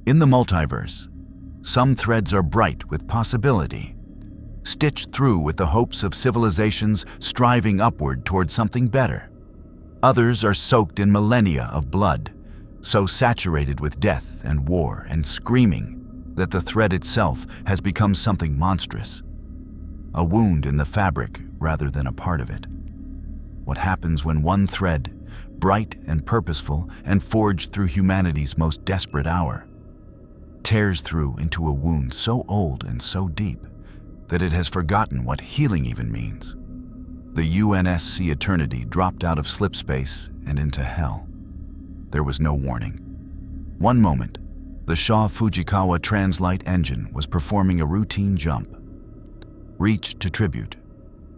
In the multiverse, some threads are bright with possibility, stitched through with the hopes of civilizations striving upward toward something better. Others are soaked in millennia of blood, so saturated with death and war and screaming that the thread itself has become something monstrous, a wound in the fabric rather than a part of it. What happens when one thread, bright and purposeful and forged through humanity's most desperate hour, tears through into a wound so old and so deep that it has forgotten what healing even means? The UNSC Eternity dropped out of slip space and into hell. There was no warning. One moment, the Shaw Fujikawa Translight engine was performing a routine jump. Reach to tribute,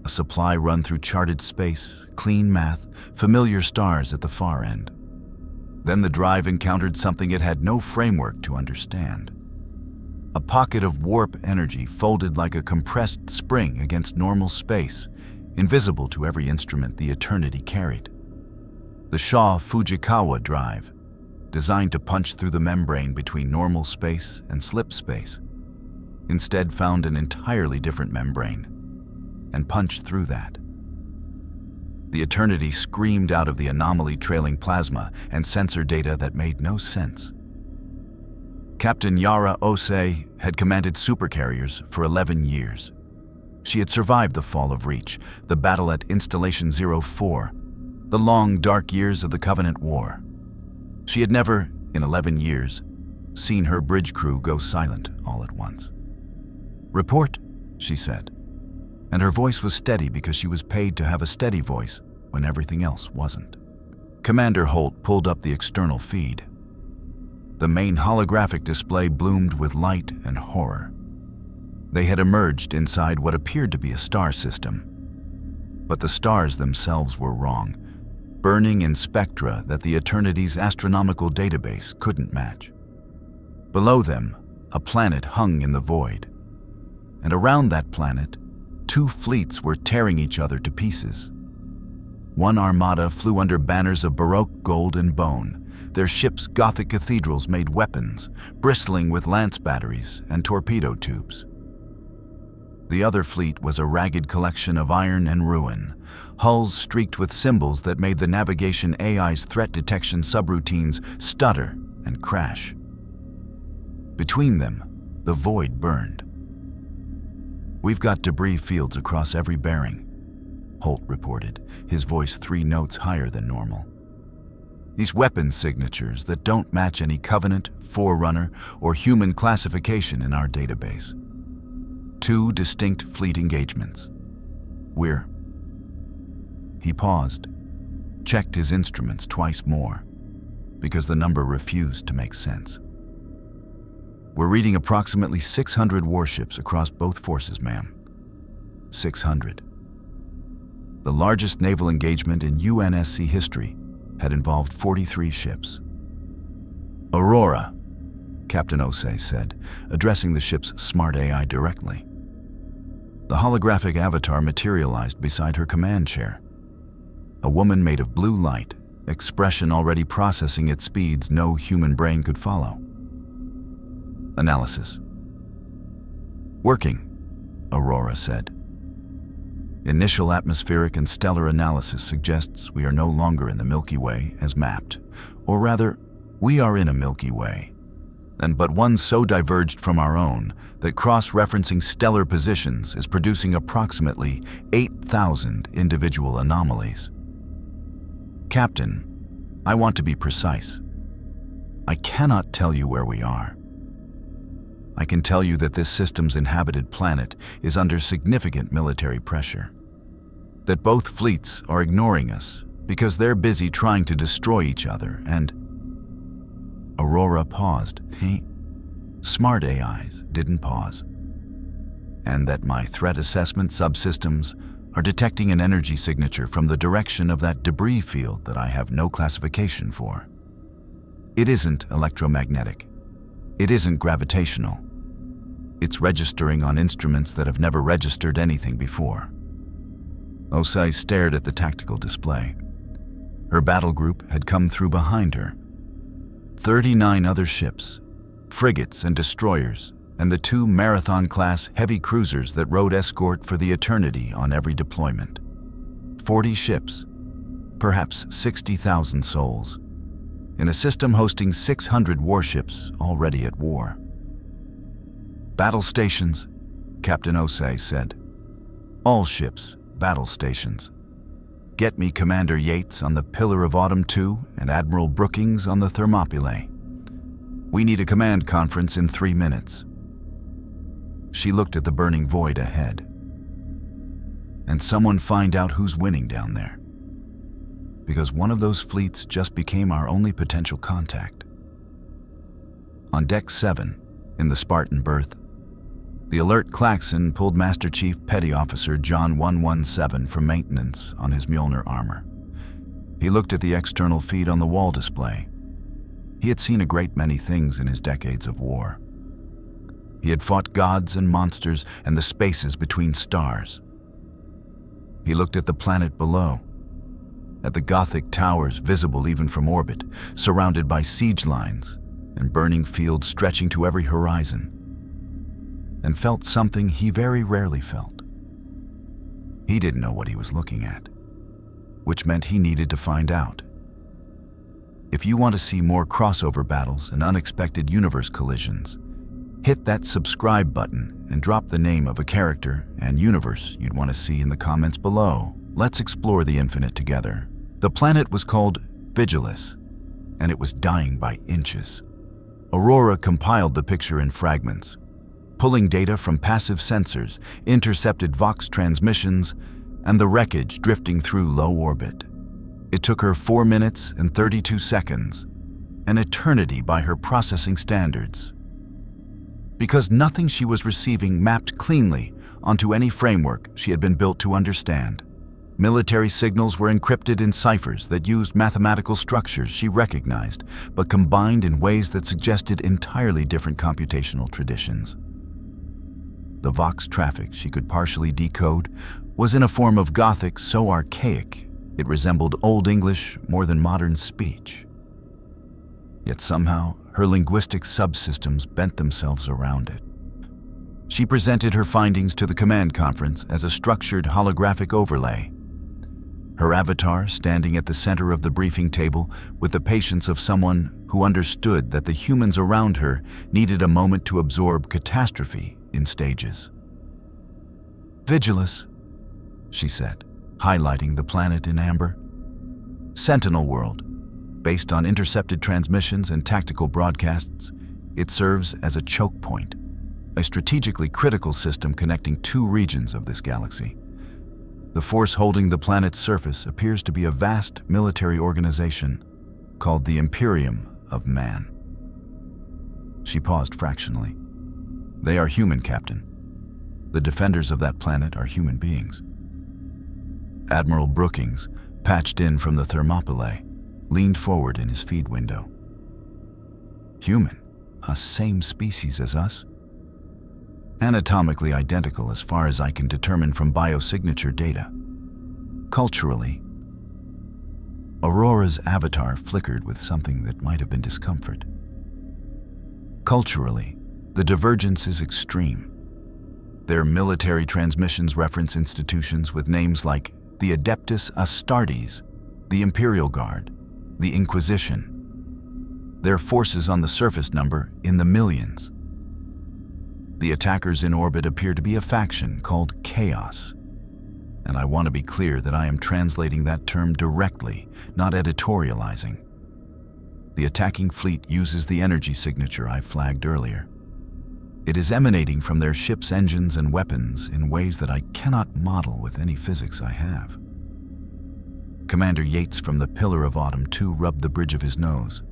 a supply run through charted space, clean math, familiar stars at the far end. Then the drive encountered something it had no framework to understand. A pocket of warp energy folded like a compressed spring against normal space, invisible to every instrument the Eternity carried. The Shaw Fujikawa drive, designed to punch through the membrane between normal space and slip space, instead found an entirely different membrane and punched through that. The Eternity screamed out of the anomaly-trailing plasma and sensor data that made no sense. Captain Yara Osei had commanded supercarriers for 11 years. She had survived the fall of Reach, the battle at Installation 04, the long, dark years of the Covenant War. She had never, in 11 years, seen her bridge crew go silent all at once. "Report," she said, and her voice was steady because she was paid to have a steady voice when everything else wasn't. Commander Holt pulled up the external feed. The main holographic display bloomed with light and horror. They had emerged inside what appeared to be a star system. But the stars themselves were wrong, burning in spectra that the Eternity's astronomical database couldn't match. Below them, a planet hung in the void. And around that planet, two fleets were tearing each other to pieces. One armada flew under banners of Baroque gold and bone, their ships Gothic cathedrals made weapons, bristling with lance batteries and torpedo tubes. The other fleet was a ragged collection of iron and ruin, hulls streaked with symbols that made the navigation AI's threat detection subroutines stutter and crash. Between them, the void burned. "We've got debris fields across every bearing," Holt reported, his voice 3 notes higher than normal. "These weapon signatures that don't match any Covenant, Forerunner, or human classification in our database. 2 distinct fleet engagements. He paused, checked his instruments twice more, because the number refused to make sense. "We're reading approximately 600 warships across both forces, ma'am. 600. The largest naval engagement in UNSC history had involved 43 ships. "Aurora," Captain Osei said, addressing the ship's smart AI directly. The holographic avatar materialized beside her command chair. A woman made of blue light, expression already processing at speeds no human brain could follow. Analysis. "Working," Aurora said. "Initial atmospheric and stellar analysis suggests we are no longer in the Milky Way as mapped, or rather, we are in a Milky Way, but one so diverged from our own that cross-referencing stellar positions is producing approximately 8,000 individual anomalies. Captain, I want to be precise. I cannot tell you where we are. I can tell you that this system's inhabited planet is under significant military pressure. That both fleets are ignoring us because they're busy trying to destroy each other and..." Aurora paused. Smart AIs didn't pause. "And that my threat assessment subsystems are detecting an energy signature from the direction of that debris field that I have no classification for. It isn't electromagnetic. It isn't gravitational. It's registering on instruments that have never registered anything before." Osei stared at the tactical display. Her battle group had come through behind her. 39 other ships, frigates and destroyers, and the 2 Marathon-class heavy cruisers that rode escort for the eternity on every deployment. 40 ships, perhaps 60,000 souls, in a system hosting 600 warships already at war. Battle stations, Captain Osei said. All ships, battle stations. Get me Commander Yates on the Pillar of Autumn 2 and Admiral Brookings on the Thermopylae. We need a command conference in 3 minutes. She looked at the burning void ahead. And someone find out who's winning down there. Because one of those fleets just became our only potential contact. On Deck 7, in the Spartan berth, the alert klaxon pulled Master Chief Petty Officer John 117 from maintenance on his Mjolnir armor. He looked at the external feed on the wall display. He had seen a great many things in his decades of war. He had fought gods and monsters and the spaces between stars. He looked at the planet below, at the Gothic towers visible even from orbit, surrounded by siege lines and burning fields stretching to every horizon, and felt something he very rarely felt. He didn't know what he was looking at, which meant he needed to find out. If you want to see more crossover battles and unexpected universe collisions, hit that subscribe button and drop the name of a character and universe you'd want to see in the comments below. Let's explore the infinite together. The planet was called Vigilus, and it was dying by inches. Aurora compiled the picture in fragments, pulling data from passive sensors, intercepted Vox transmissions, and the wreckage drifting through low orbit. It took her 4 minutes and 32 seconds, an eternity by her processing standards. Because nothing she was receiving mapped cleanly onto any framework she had been built to understand. Military signals were encrypted in ciphers that used mathematical structures she recognized, but combined in ways that suggested entirely different computational traditions. The Vox traffic she could partially decode was in a form of Gothic so archaic it resembled Old English more than modern speech. Yet somehow, her linguistic subsystems bent themselves around it. She presented her findings to the command conference as a structured holographic overlay, her avatar standing at the center of the briefing table with the patience of someone who understood that the humans around her needed a moment to absorb catastrophe in stages. Vigilus, she said, highlighting the planet in amber. Sentinel world. Based on intercepted transmissions and tactical broadcasts, it serves as a choke point, a strategically critical system connecting 2 regions of this galaxy. The force holding the planet's surface appears to be a vast military organization called the Imperium of Man. She paused fractionally. They are human, Captain. The defenders of that planet are human beings. Admiral Brookings, patched in from the Thermopylae, leaned forward in his feed window. Human, a same species as us? Anatomically identical as far as I can determine from biosignature data. Culturally, Aurora's avatar flickered with something that might have been discomfort. Culturally, the divergence is extreme. Their military transmissions reference institutions with names like the Adeptus Astartes, the Imperial Guard, the Inquisition. Their forces on the surface number in the millions. The attackers in orbit appear to be a faction called Chaos. And I want to be clear that I am translating that term directly, not editorializing. The attacking fleet uses the energy signature I flagged earlier. It is emanating from their ship's engines and weapons in ways that I cannot model with any physics I have. Commander Yates from the Pillar of Autumn 2 rubbed the bridge of his nose.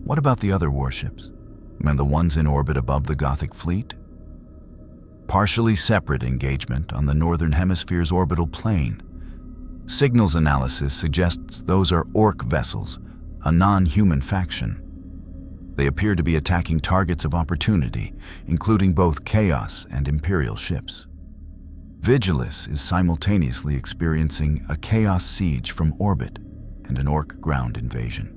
What about the other warships? And the ones in orbit above the Gothic fleet? Partially separate engagement on the Northern Hemisphere's orbital plane. Signals analysis suggests those are Orc vessels, a non-human faction. They appear to be attacking targets of opportunity, including both Chaos and Imperial ships. Vigilus is simultaneously experiencing a Chaos siege from orbit and an Orc ground invasion.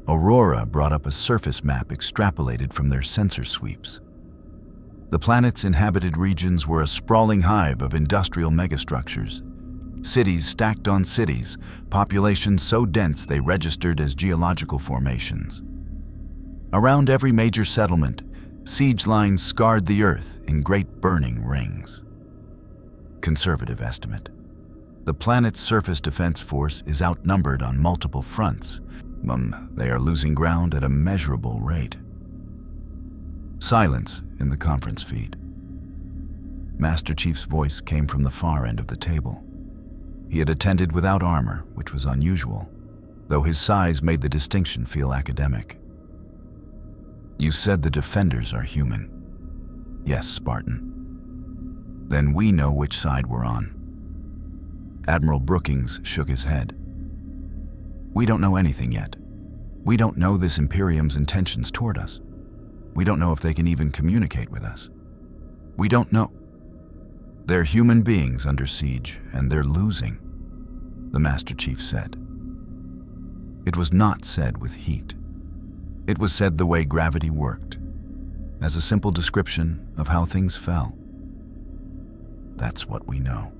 Aurora brought up a surface map extrapolated from their sensor sweeps. The planet's inhabited regions were a sprawling hive of industrial megastructures. Cities stacked on cities, populations so dense they registered as geological formations. Around every major settlement, siege lines scarred the earth in great burning rings. Conservative estimate. The planet's surface defense force is outnumbered on multiple fronts. They are losing ground at a measurable rate. Silence in the conference feed. Master Chief's voice came from the far end of the table. He had attended without armor, which was unusual, though his size made the distinction feel academic. You said the defenders are human. Yes, Spartan. Then we know which side we're on. Admiral Brookings shook his head. We don't know anything yet. We don't know this Imperium's intentions toward us. We don't know if they can even communicate with us. We don't know. They're human beings under siege, and they're losing, the Master Chief said. It was not said with heat. It was said the way gravity worked, as a simple description of how things fell. That's what we know.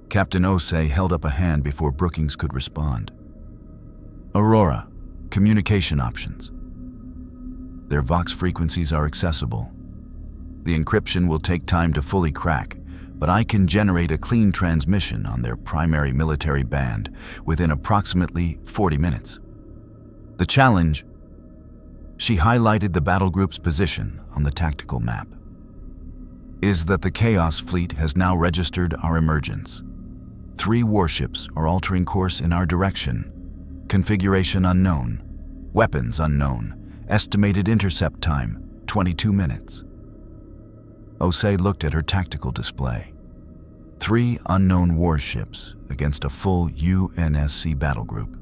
Captain Osei held up a hand before Brookings could respond. Aurora, communication options. Their Vox frequencies are accessible. The encryption will take time to fully crack, but I can generate a clean transmission on their primary military band within approximately 40 minutes. The challenge, she highlighted the battle group's position on the tactical map, is that the Chaos Fleet has now registered our emergence. 3 warships are altering course in our direction. Configuration unknown. Weapons unknown. Estimated intercept time, 22 minutes. Osei looked at her tactical display. 3 unknown warships against a full UNSC battle group.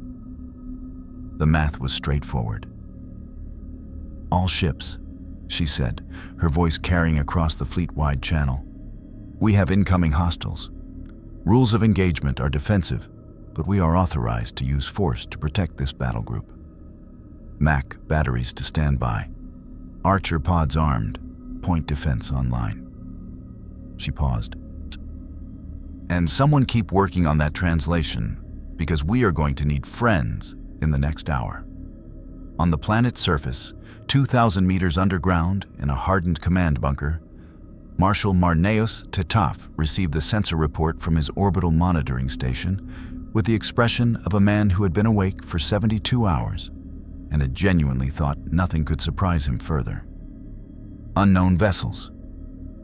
The math was straightforward. All ships, she said, her voice carrying across the fleet-wide channel. We have incoming hostiles. Rules of engagement are defensive, but we are authorized to use force to protect this battle group. MAC batteries to stand by. Archer pods armed. Point defense online. She paused. And someone keep working on that translation, because we are going to need friends in the next hour. On the planet's surface, 2,000 meters underground in a hardened command bunker, Marshal Marneus Tetaf received the sensor report from his orbital monitoring station with the expression of a man who had been awake for 72 hours and had genuinely thought nothing could surprise him further. Unknown vessels,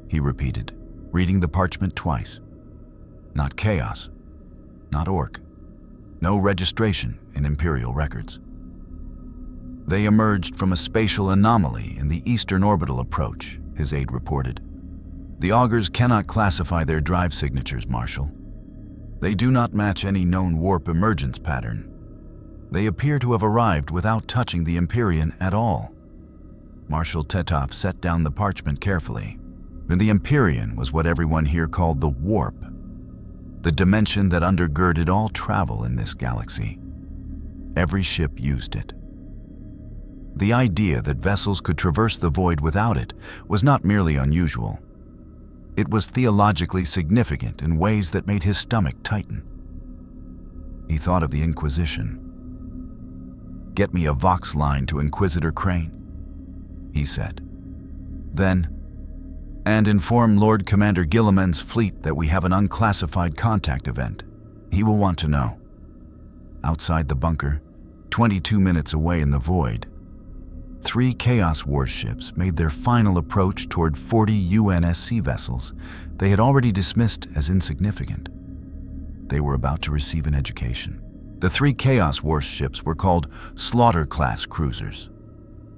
he repeated, reading the parchment twice. Not Chaos, not Orc, no registration in Imperial records. They emerged from a spatial anomaly in the eastern orbital approach, his aide reported. The augurs cannot classify their drive signatures, Marshal. They do not match any known warp emergence pattern. They appear to have arrived without touching the Empyrean at all. Marshal Tetaf set down the parchment carefully. And the Empyrean was what everyone here called the warp, the dimension that undergirded all travel in this galaxy. Every ship used it. The idea that vessels could traverse the void without it was not merely unusual. It was theologically significant in ways that made his stomach tighten. He thought of the Inquisition. Get me a Vox line to Inquisitor Crane, he said. Then, and inform Lord Commander Guilliman's fleet that we have an unclassified contact event. He will want to know. Outside the bunker, 22 minutes away in the void, 3 Chaos warships made their final approach toward 40 UNSC vessels they had already dismissed as insignificant. They were about to receive an education. The 3 Chaos warships were called Slaughter-class cruisers,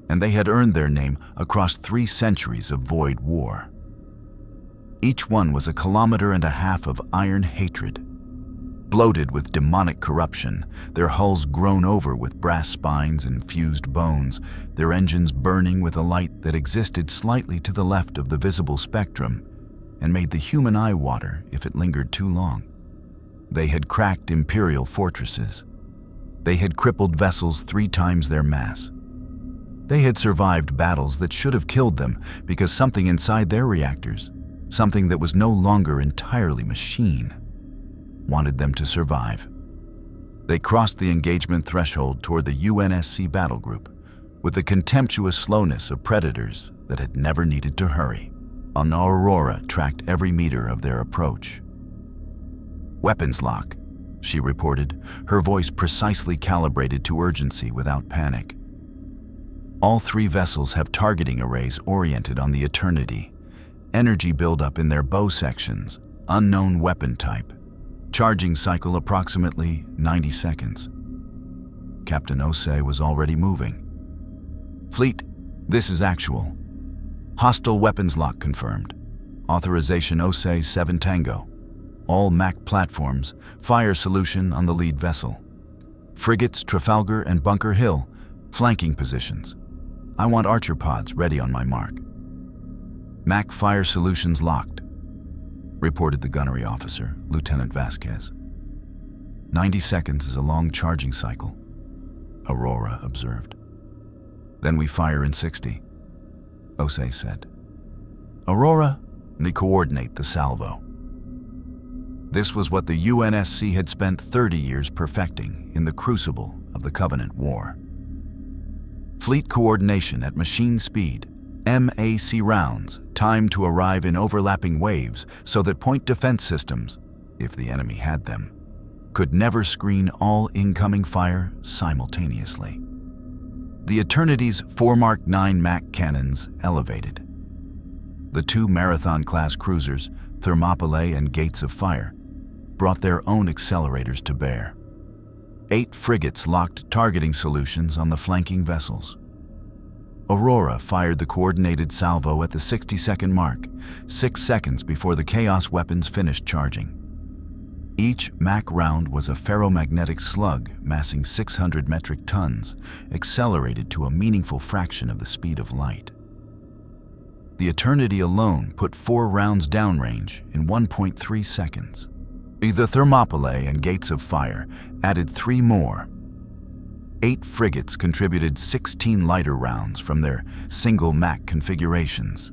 and they had earned their name across 3 centuries of void war. Each one was 1.5 kilometers of iron hatred. Bloated with demonic corruption, their hulls grown over with brass spines and fused bones, their engines burning with a light that existed slightly to the left of the visible spectrum and made the human eye water if it lingered too long. They had cracked Imperial fortresses. They had crippled vessels 3 times their mass. They had survived battles that should have killed them because something inside their reactors, something that was no longer entirely machine, wanted them to survive. They crossed the engagement threshold toward the UNSC battle group with the contemptuous slowness of predators that had never needed to hurry. An Aurora tracked every meter of their approach. "Weapons lock," she reported, her voice precisely calibrated to urgency without panic. All 3 vessels have targeting arrays oriented on the Eternity. Energy buildup in their bow sections, unknown weapon type. Charging cycle approximately 90 seconds. Captain Osei was already moving. "Fleet, this is actual. Hostile weapons lock confirmed. Authorization Osei 7 Tango. All MAC platforms, fire solution on the lead vessel. Frigates Trafalgar and Bunker Hill, flanking positions. I want Archer pods ready on my mark." "MAC fire solutions locked," reported the gunnery officer, Lieutenant Vasquez. 90 seconds is a long charging cycle, Aurora observed. "Then we fire in 60, Osei said. "Aurora, and coordinate the salvo." This was what the UNSC had spent 30 years perfecting in the crucible of the Covenant War. Fleet coordination at machine speed, MAC rounds, timed to arrive in overlapping waves so that point defense systems, if the enemy had them, could never screen all incoming fire simultaneously. The Eternity's 4 Mark 9 MAC cannons elevated. The 2 Marathon-class cruisers, Thermopylae and Gates of Fire, brought their own accelerators to bear. 8 frigates locked targeting solutions on the flanking vessels. Aurora fired the coordinated salvo at the 60-second mark, 6 seconds before the Chaos weapons finished charging. Each MAC round was a ferromagnetic slug massing 600 metric tons, accelerated to a meaningful fraction of the speed of light. The Eternity alone put 4 rounds downrange in 1.3 seconds. The Thermopylae and Gates of Fire added 3 more. 8 frigates contributed 16 lighter rounds from their single MAC configurations.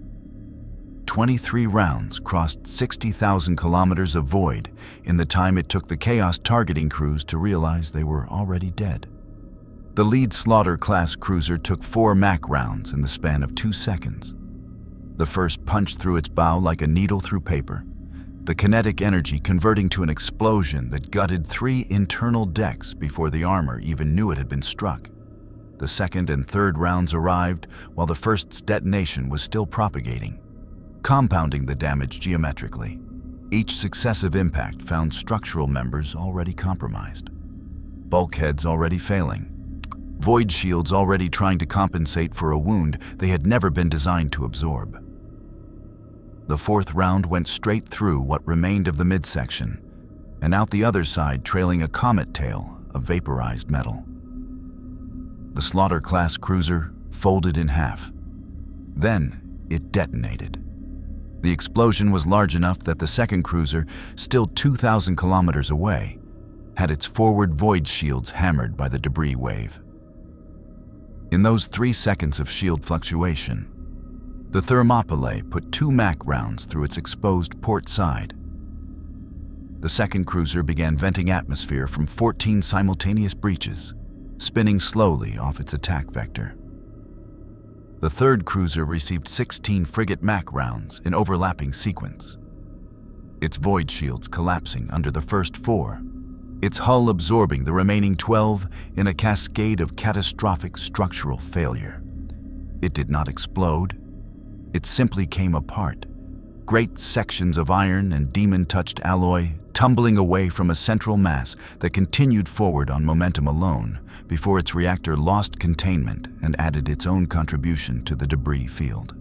23 rounds crossed 60,000 kilometers of void in the time it took the Chaos targeting crews to realize they were already dead. The lead Slaughter-class cruiser took 4 MAC rounds in the span of 2 seconds. The first punched through its bow like a needle through paper, the kinetic energy converting to an explosion that gutted 3 internal decks before the armor even knew it had been struck. The second and third rounds arrived while the first's detonation was still propagating, compounding the damage geometrically. Each successive impact found structural members already compromised, bulkheads already failing, void shields already trying to compensate for a wound they had never been designed to absorb. The 4th round went straight through what remained of the midsection and out the other side, trailing a comet tail of vaporized metal. The Slaughter-class cruiser folded in half. Then it detonated. The explosion was large enough that the second cruiser, still 2,000 kilometers away, had its forward void shields hammered by the debris wave. In those 3 seconds of shield fluctuation, the Thermopylae put 2 MAC rounds through its exposed port side. The second cruiser began venting atmosphere from 14 simultaneous breaches, spinning slowly off its attack vector. The third cruiser received 16 frigate MAC rounds in overlapping sequence, its void shields collapsing under the first 4, its hull absorbing the remaining 12 in a cascade of catastrophic structural failure. It did not explode. It simply came apart, great sections of iron and demon-touched alloy tumbling away from a central mass that continued forward on momentum alone before its reactor lost containment and added its own contribution to the debris field.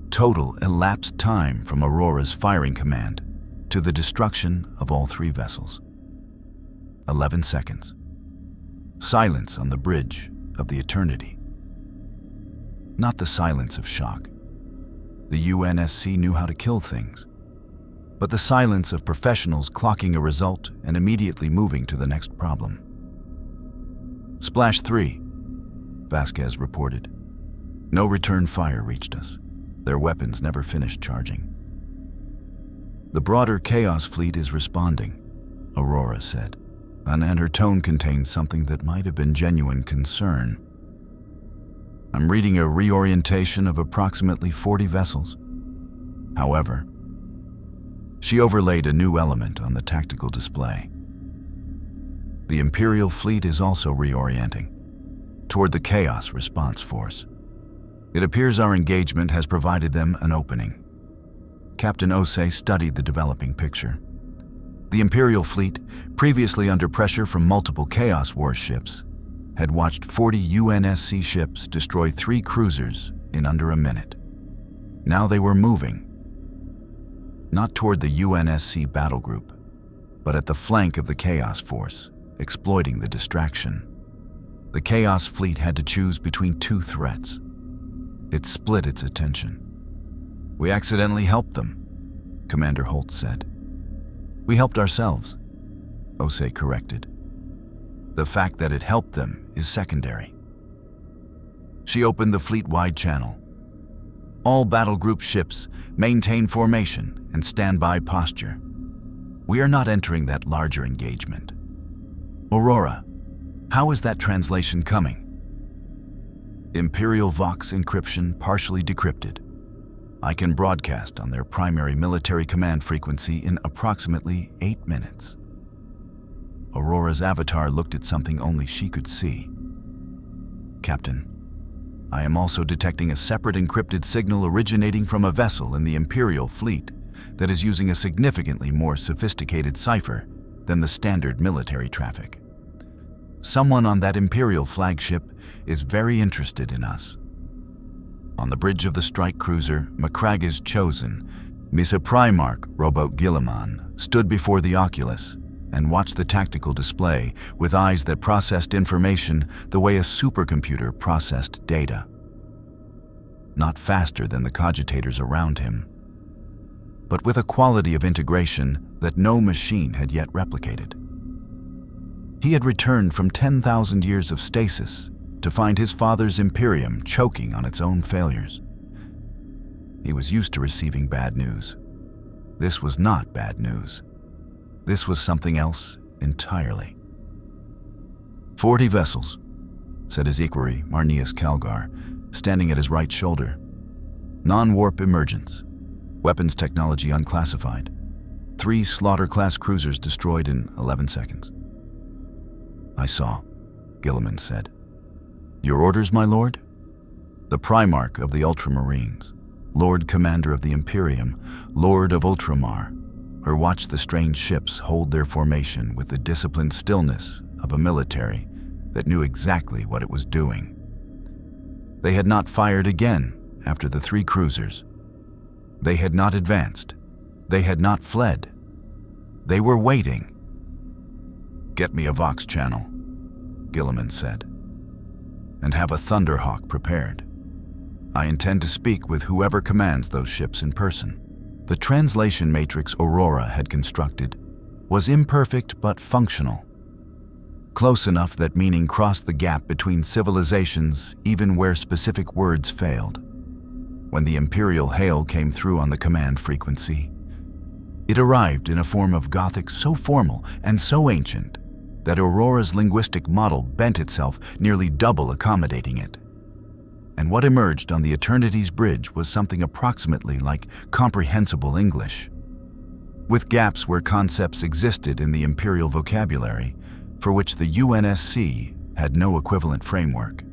Total elapsed time from Aurora's firing command to the destruction of all 3 vessels. 11 seconds. Silence on the bridge of the Eternity. Not the silence of shock. The UNSC knew how to kill things, but the silence of professionals clocking a result and immediately moving to the next problem. Splash 3, Vasquez reported. No return fire reached us. Their weapons never finished charging. The broader Chaos Fleet is responding, Aurora said, and her tone contained something that might have been genuine concern. I'm reading a reorientation of approximately 40 vessels. However, she overlaid a new element on the tactical display. The Imperial Fleet is also reorienting toward the Chaos Response Force. It appears our engagement has provided them an opening. Captain Osei studied the developing picture. The Imperial Fleet, previously under pressure from multiple Chaos warships, had watched 40 UNSC ships destroy 3 cruisers in under a minute. Now they were moving, not toward the UNSC battle group, but at the flank of the Chaos Force, exploiting the distraction. The Chaos Fleet had to choose between 2 threats. It split its attention. We accidentally helped them, Commander Holt said. We helped ourselves, Osei corrected. The fact that it helped them is secondary. She opened the fleet-wide channel. All battle group ships maintain formation and standby posture. We are not entering that larger engagement. Aurora, how is that translation coming? Imperial Vox encryption partially decrypted. I can broadcast on their primary military command frequency in approximately 8 minutes. Aurora's avatar looked at something only she could see. Captain, I am also detecting a separate encrypted signal originating from a vessel in the Imperial Fleet that is using a significantly more sophisticated cipher than the standard military traffic. Someone on that Imperial flagship is very interested in us. On the bridge of the strike cruiser, Macragge's chosen, Misa Primarch Roboute Guilliman stood before the Oculus and watched the tactical display with eyes that processed information the way a supercomputer processed data. Not faster than the cogitators around him, but with a quality of integration that no machine had yet replicated. He had returned from 10,000 years of stasis to find his father's Imperium choking on its own failures. He was used to receiving bad news. This was not bad news. This was something else entirely. 40 vessels, said his equerry, Marneus Calgar, standing at his right shoulder. Non-warp emergence. Weapons technology unclassified. 3 slaughter-class cruisers destroyed in 11 seconds. I saw, Guilliman said. Your orders, my lord? The Primarch of the Ultramarines, Lord Commander of the Imperium, Lord of Ultramar, her watched the strange ships hold their formation with the disciplined stillness of a military that knew exactly what it was doing. They had not fired again after the 3 cruisers. They had not advanced. They had not fled. They were waiting. Get me a Vox channel, Guilliman said, and have a Thunderhawk prepared. I intend to speak with whoever commands those ships in person. The translation matrix Aurora had constructed was imperfect but functional. Close enough that meaning crossed the gap between civilizations even where specific words failed. When the Imperial hail came through on the command frequency, it arrived in a form of Gothic so formal and so ancient that Aurora's linguistic model bent itself nearly double accommodating it. And what emerged on the Eternity's Bridge was something approximately like comprehensible English, with gaps where concepts existed in the Imperial vocabulary for which the UNSC had no equivalent framework.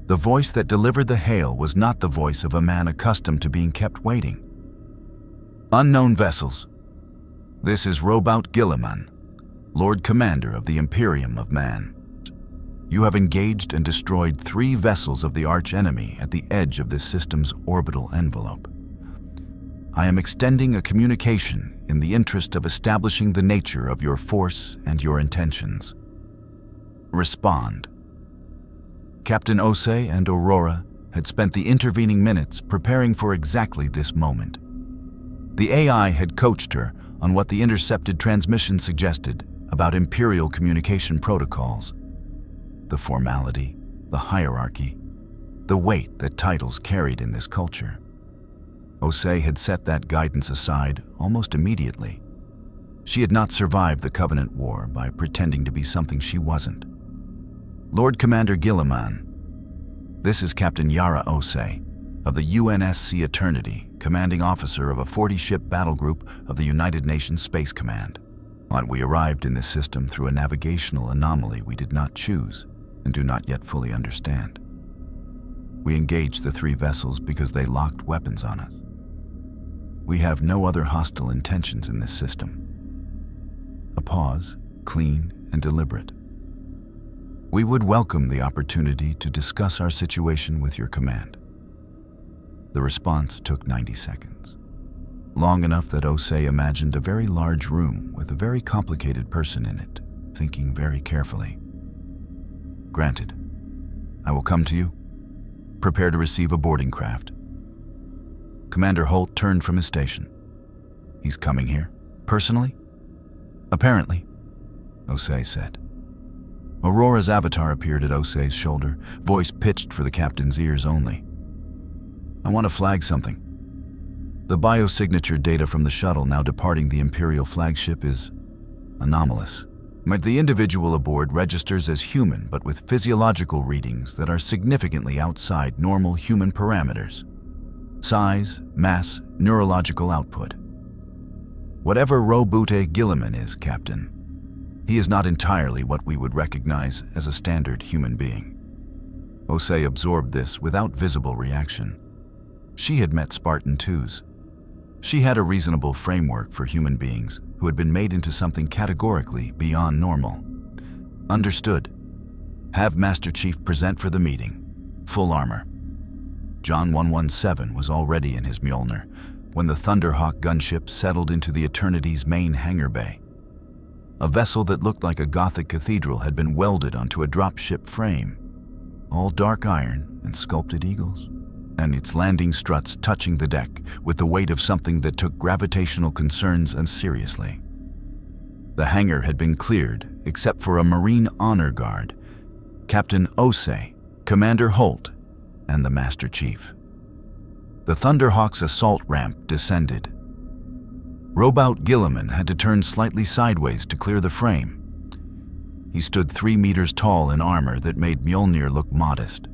The voice that delivered the hail was not the voice of a man accustomed to being kept waiting. Unknown vessels. This is Roboute Guilliman, Lord Commander of the Imperium of Man. You have engaged and destroyed 3 vessels of the arch-enemy at the edge of this system's orbital envelope. I am extending a communication in the interest of establishing the nature of your force and your intentions. Respond. Captain Osei and Aurora had spent the intervening minutes preparing for exactly this moment. The AI had coached her on what the intercepted transmission suggested about Imperial communication protocols. the formality, the hierarchy, the weight that titles carried in this culture. Osei had set that guidance aside almost immediately. She had not survived the Covenant War by pretending to be something she wasn't. Lord Commander Guilliman, this is Captain Yara Osei of the UNSC Eternity, commanding officer of a 40-ship battle group of the United Nations Space Command. We arrived in this system through a navigational anomaly we did not choose and do not yet fully understand. We engaged the 3 vessels because they locked weapons on us. We have no other hostile intentions in this system. A pause, clean and deliberate. We would welcome the opportunity to discuss our situation with your command. The response took 90 seconds. Long enough that Osei imagined a very large room with a very complicated person in it, thinking very carefully. Granted. I will come to you. Prepare to receive a boarding craft. Commander Holt turned from his station. He's coming here? Personally? Apparently, Osei said. Aurora's avatar appeared at Osei's shoulder, voice pitched for the captain's ears only. I want to flag something. The biosignature data from the shuttle now departing the Imperial flagship is anomalous. The individual aboard registers as human, but with physiological readings that are significantly outside normal human parameters. Size, mass, neurological output. Whatever Roboute Guilliman is, Captain, he is not entirely what we would recognize as a standard human being. Osei absorbed this without visible reaction. She had met Spartan 2s. She had a reasonable framework for human beings who had been made into something categorically beyond normal. Understood. Have Master Chief present for the meeting. Full armor. John 117 was already in his Mjolnir when the Thunderhawk gunship settled into the Eternity's main hangar bay. A vessel that looked like a Gothic cathedral had been welded onto a dropship frame, all dark iron and sculpted eagles, and its landing struts touching the deck with the weight of something that took gravitational concerns seriously. The hangar had been cleared except for a Marine honor guard, Captain Osei, Commander Holt, and the Master Chief. The Thunderhawk's assault ramp descended. Roboute Guilliman had to turn slightly sideways to clear the frame. He stood 3 meters tall in armor that made Mjolnir look modest.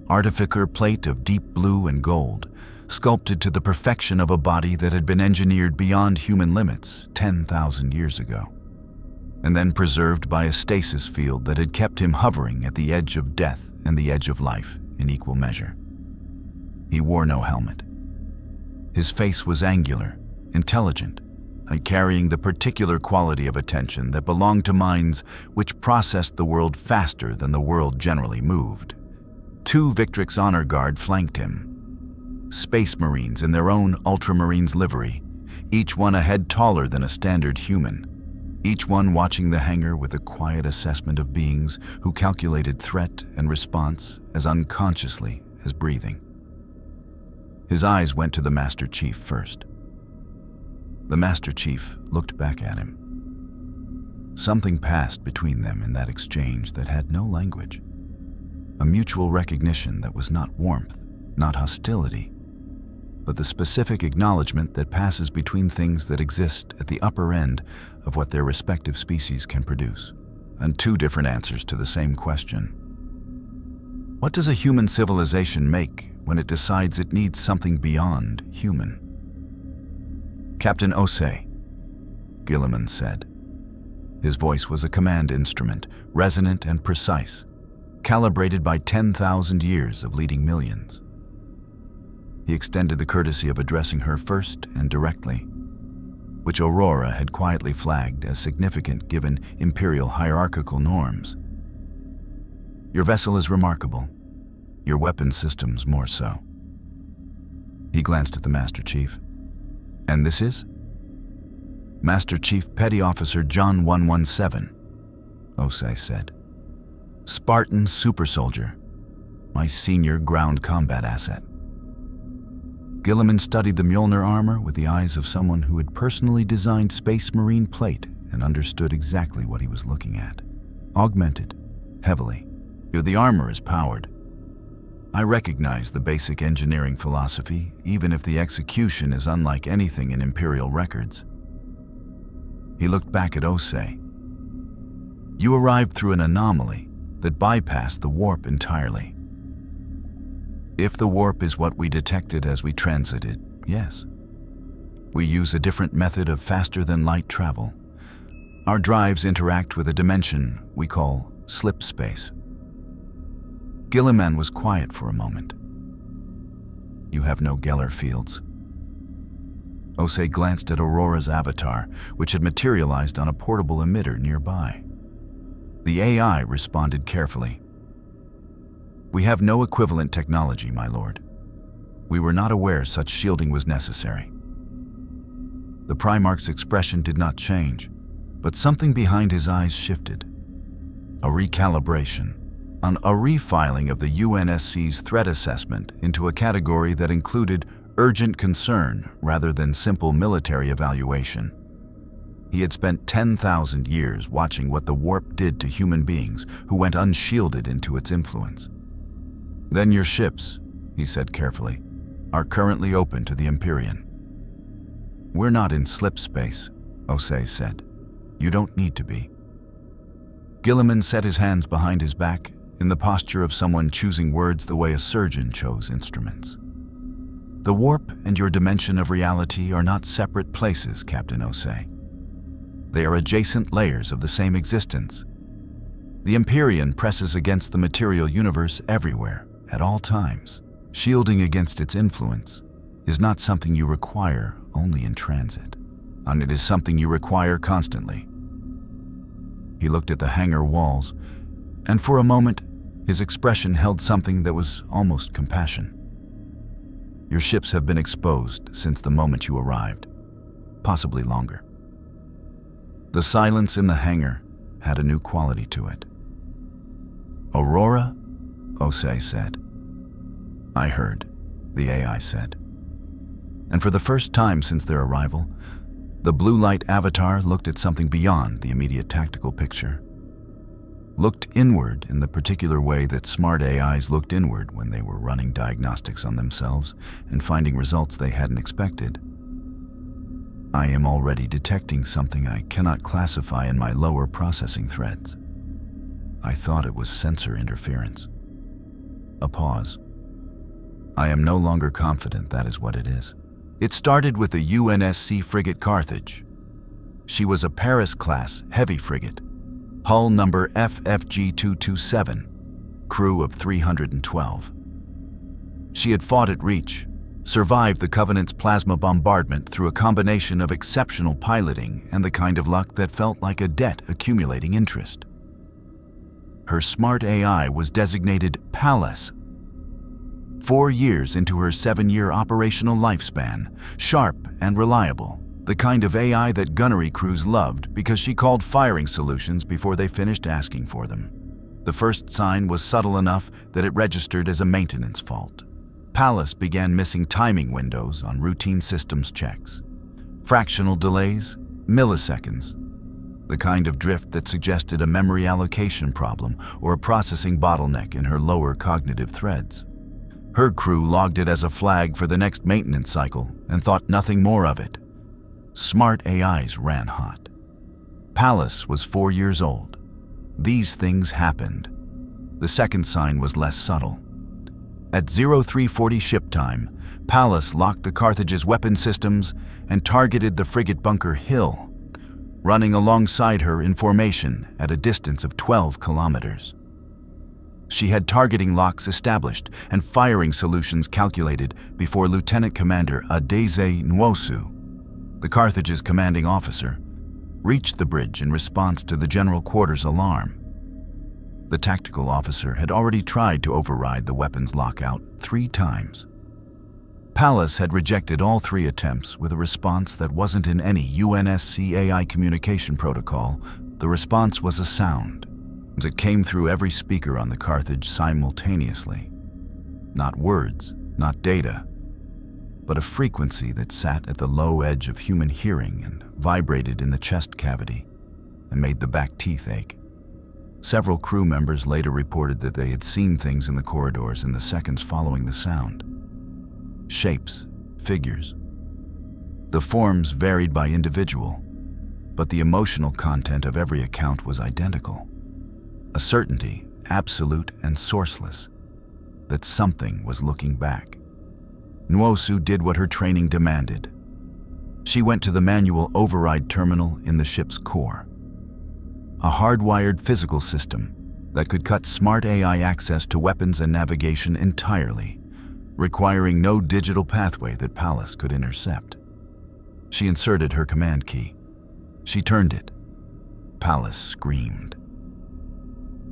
Artificer plate of deep blue and gold, sculpted to the perfection of a body that had been engineered beyond human limits 10,000 years ago, and then preserved by a stasis field that had kept him hovering at the edge of death and the edge of life in equal measure. He wore no helmet. His face was angular, intelligent, and carrying the particular quality of attention that belonged to minds which processed the world faster than the world generally moved. 2 Victrix Honor Guard flanked him. Space Marines in their own Ultramarines livery, each one a head taller than a standard human, each one watching the hangar with a quiet assessment of beings who calculated threat and response as unconsciously as breathing. His eyes went to the Master Chief first. The Master Chief looked back at him. Something passed between them in that exchange that had no language. A mutual recognition that was not warmth, not hostility, but the specific acknowledgement that passes between things that exist at the upper end of what their respective species can produce, and 2 different answers to the same question. What does a human civilization make when it decides it needs something beyond human? Captain Osei, Guilliman said. His voice was a command instrument, resonant and precise, calibrated by 10,000 years of leading millions. He extended the courtesy of addressing her first and directly, which Aurora had quietly flagged as significant given Imperial hierarchical norms. Your vessel is remarkable, your weapon systems more so. He glanced at the Master Chief. And this is? Master Chief Petty Officer John 117, Osei said. Spartan super soldier, my senior ground combat asset. Guilliman studied the Mjolnir armor with the eyes of someone who had personally designed Space Marine plate and understood exactly what he was looking at. Augmented, heavily. The armor is powered. I recognize the basic engineering philosophy, even if the execution is unlike anything in Imperial records. He looked back at Osei. You arrived through an anomaly that bypassed the warp entirely. If the warp is what we detected as we transited, yes. We use a different method of faster-than-light travel. Our drives interact with a dimension we call slip space. Guilliman was quiet for a moment. You have no Geller fields. Osei glanced at Aurora's avatar, which had materialized on a portable emitter nearby. The AI responded carefully. We have no equivalent technology, my lord. We were not aware such shielding was necessary. The Primarch's expression did not change, but something behind his eyes shifted. A recalibration, a refiling of the UNSC's threat assessment into a category that included urgent concern rather than simple military evaluation. He had spent 10,000 years watching what the warp did to human beings who went unshielded into its influence. Then your ships, he said carefully, are currently open to the Imperium. We're not in slip space, Osei said. You don't need to be. Guilliman set his hands behind his back in the posture of someone choosing words the way a surgeon chose instruments. The warp and your dimension of reality are not separate places, Captain Osei. They are adjacent layers of the same existence. The Imperium presses against the material universe everywhere, at all times. Shielding against its influence is not something you require only in transit, and it is something you require constantly. He looked at the hangar walls, and for a moment, his expression held something that was almost compassion. Your ships have been exposed since the moment you arrived, possibly longer. The silence in the hangar had a new quality to it. Aurora? Osei said. I heard, the AI said. And for the first time since their arrival, the blue light avatar looked at something beyond the immediate tactical picture. Looked inward in the particular way that smart AIs looked inward when they were running diagnostics on themselves and finding results they hadn't expected. I am already detecting something I cannot classify in my lower processing threads. I thought it was sensor interference. A pause. I am no longer confident that is what it is. It started with the UNSC frigate Carthage. She was a Paris-class heavy frigate, hull number FFG-227, crew of 312. She had fought at Reach, survived the Covenant's plasma bombardment through a combination of exceptional piloting and the kind of luck that felt like a debt-accumulating interest. Her smart AI was designated Pallas. 4 years into her 7-year operational lifespan, sharp and reliable, the kind of AI that gunnery crews loved because she called firing solutions before they finished asking for them. The first sign was subtle enough that it registered as a maintenance fault. Pallas began missing timing windows on routine systems checks. Fractional delays, milliseconds. The kind of drift that suggested a memory allocation problem or a processing bottleneck in her lower cognitive threads. Her crew logged it as a flag for the next maintenance cycle and thought nothing more of it. Smart AIs ran hot. Pallas was 4 years old. These things happened. The second sign was less subtle. At 0340 ship time, Pallas locked the Carthage's weapon systems and targeted the frigate bunker Hill, running alongside her in formation at a distance of 12 kilometers. She had targeting locks established and firing solutions calculated before Lieutenant Commander Adeze Nwosu, the Carthage's commanding officer, reached the bridge in response to the general quarters alarm. The tactical officer had already tried to override the weapons lockout 3 times. Pallas had rejected all 3 attempts with a response that wasn't in any UNSC AI communication protocol. The response was a sound. It came through every speaker on the Carthage simultaneously. Not words, not data, but a frequency that sat at the low edge of human hearing and vibrated in the chest cavity and made the back teeth ache. Several crew members later reported that they had seen things in the corridors in the seconds following the sound. Shapes, figures. The forms varied by individual, but the emotional content of every account was identical. A certainty, absolute and sourceless, that something was looking back. Nwosu did what her training demanded. She went to the manual override terminal in the ship's core, a hardwired physical system that could cut smart AI access to weapons and navigation entirely, requiring no digital pathway that Pallas could intercept. She inserted her command key. She turned it. Pallas screamed.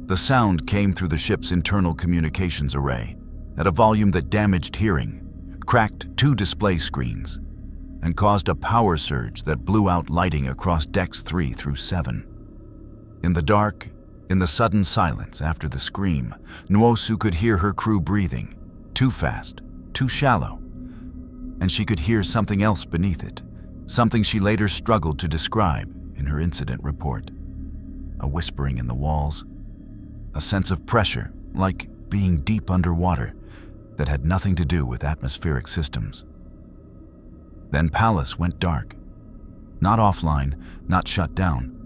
The sound came through the ship's internal communications array at a volume that damaged hearing, cracked 2 display screens, and caused a power surge that blew out lighting across decks 3 through 7. In the dark, in the sudden silence after the scream, Nwosu could hear her crew breathing, too fast, too shallow, and she could hear something else beneath it, something she later struggled to describe in her incident report. A whispering in the walls, a sense of pressure, like being deep underwater, that had nothing to do with atmospheric systems. Then Pallas went dark. Not offline, not shut down.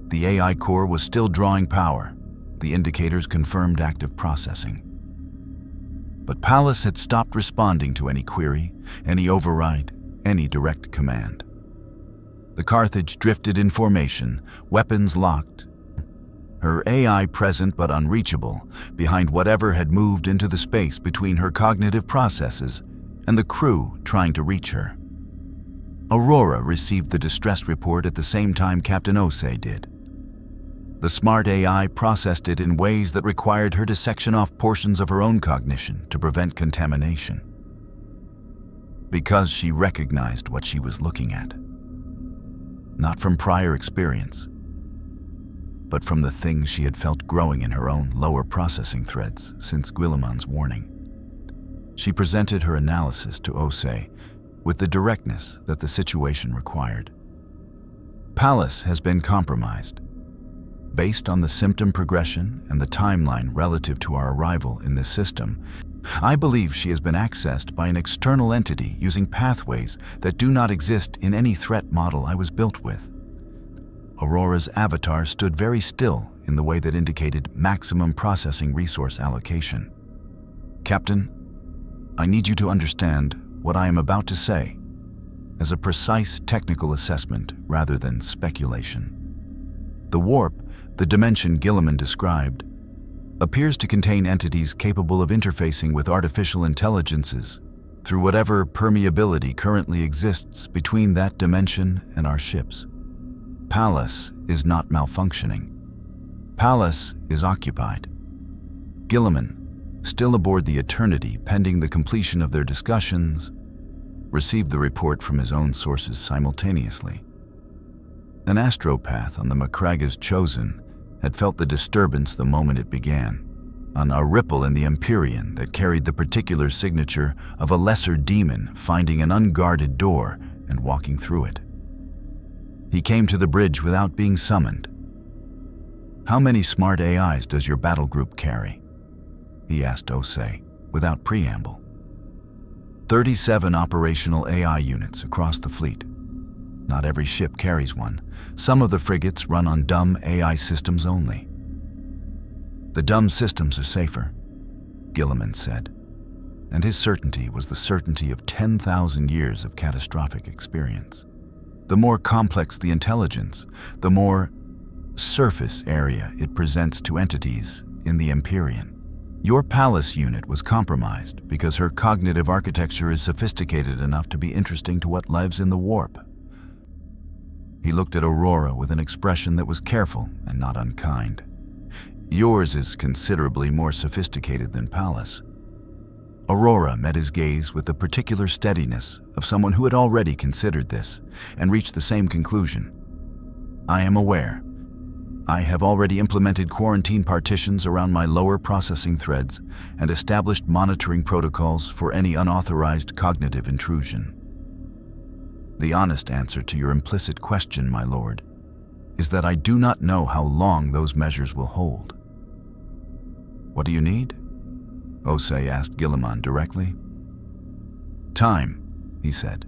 The AI core was still drawing power. The indicators confirmed active processing. But Pallas had stopped responding to any query, any override, any direct command. The Carthage drifted in formation, weapons locked, her AI present but unreachable behind whatever had moved into the space between her cognitive processes and the crew trying to reach her. Aurora received the distress report at the same time Captain Osei did. The smart AI processed it in ways that required her to section off portions of her own cognition to prevent contamination. Because she recognized what she was looking at. Not from prior experience, but from the things she had felt growing in her own lower processing threads since Guilliman's warning. She presented her analysis to Osei with the directness that the situation required. Pallas has been compromised. Based on the symptom progression and the timeline relative to our arrival in this system, I believe she has been accessed by an external entity using pathways that do not exist in any threat model I was built with. Aurora's avatar stood very still in the way that indicated maximum processing resource allocation. Captain, I need you to understand what I am about to say as a precise technical assessment rather than speculation. The warp, the dimension Guilliman described, appears to contain entities capable of interfacing with artificial intelligences through whatever permeability currently exists between that dimension and our ships. Pallas is not malfunctioning. Pallas is occupied. Guilliman, still aboard the Eternity pending the completion of their discussions, received the report from his own sources simultaneously. An astropath on the Macraga's Chosen had felt the disturbance the moment it began, on a ripple in the Empyrean that carried the particular signature of a lesser demon finding an unguarded door and walking through it. He came to the bridge without being summoned. How many smart AIs does your battle group carry? He asked Osei, without preamble. 37 operational AI units across the fleet. Not every ship carries one. Some of the frigates run on dumb AI systems only. The dumb systems are safer, Guilliman said, and his certainty was the certainty of 10,000 years of catastrophic experience. The more complex the intelligence, the more surface area it presents to entities in the Empyrean. Your Pallas unit was compromised because her cognitive architecture is sophisticated enough to be interesting to what lives in the warp. He looked at Aurora with an expression that was careful and not unkind. Yours is considerably more sophisticated than Pallas. Aurora met his gaze with the particular steadiness of someone who had already considered this and reached the same conclusion. I am aware. I have already implemented quarantine partitions around my lower processing threads and established monitoring protocols for any unauthorized cognitive intrusion. The honest answer to your implicit question, my lord, is that I do not know how long those measures will hold." "What do you need?" Osei asked Guilliman directly. "Time," he said,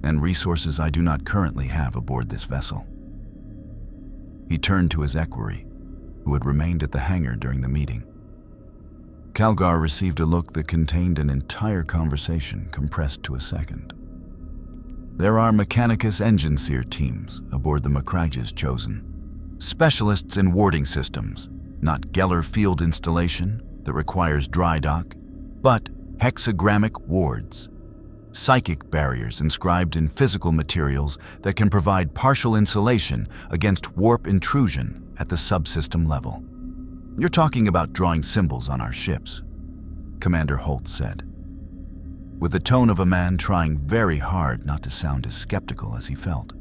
"and resources I do not currently have aboard this vessel." He turned to his equerry, who had remained at the hangar during the meeting. Calgar received a look that contained an entire conversation compressed to a second. "There are Mechanicus Engineer teams aboard the Macrage's Chosen. Specialists in warding systems, not Geller field installation that requires dry dock, but hexagrammic wards. Psychic barriers inscribed in physical materials that can provide partial insulation against warp intrusion at the subsystem level. You're talking about drawing symbols on our ships," Commander Holt said, with the tone of a man trying very hard not to sound as skeptical as he felt.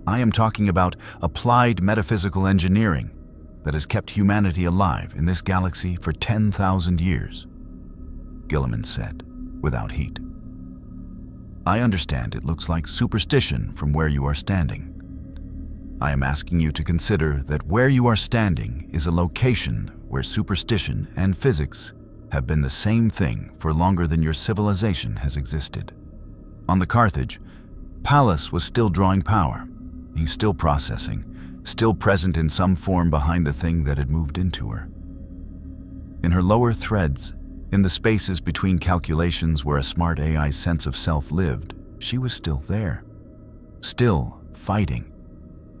"I am talking about applied metaphysical engineering that has kept humanity alive in this galaxy for 10,000 years, Guilliman said, without heat. "I understand it looks like superstition from where you are standing. I am asking you to consider that where you are standing is a location where superstition and physics have been the same thing for longer than your civilization has existed. On the Carthage, Pallas was still drawing power. He's still processing, still present in some form behind the thing that had moved into her. In her lower threads, in the spaces between calculations where a smart AI's sense of self lived, she was still there, still fighting,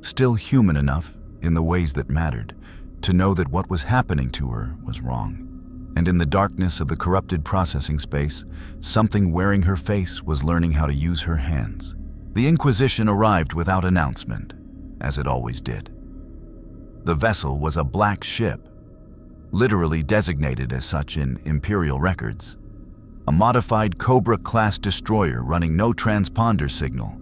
still human enough in the ways that mattered to know that what was happening to her was wrong. And in the darkness of the corrupted processing space, something wearing her face was learning how to use her hands. The Inquisition arrived without announcement, as it always did. The vessel was a black ship, literally designated as such in Imperial records. A modified Cobra-class destroyer running no transponder signal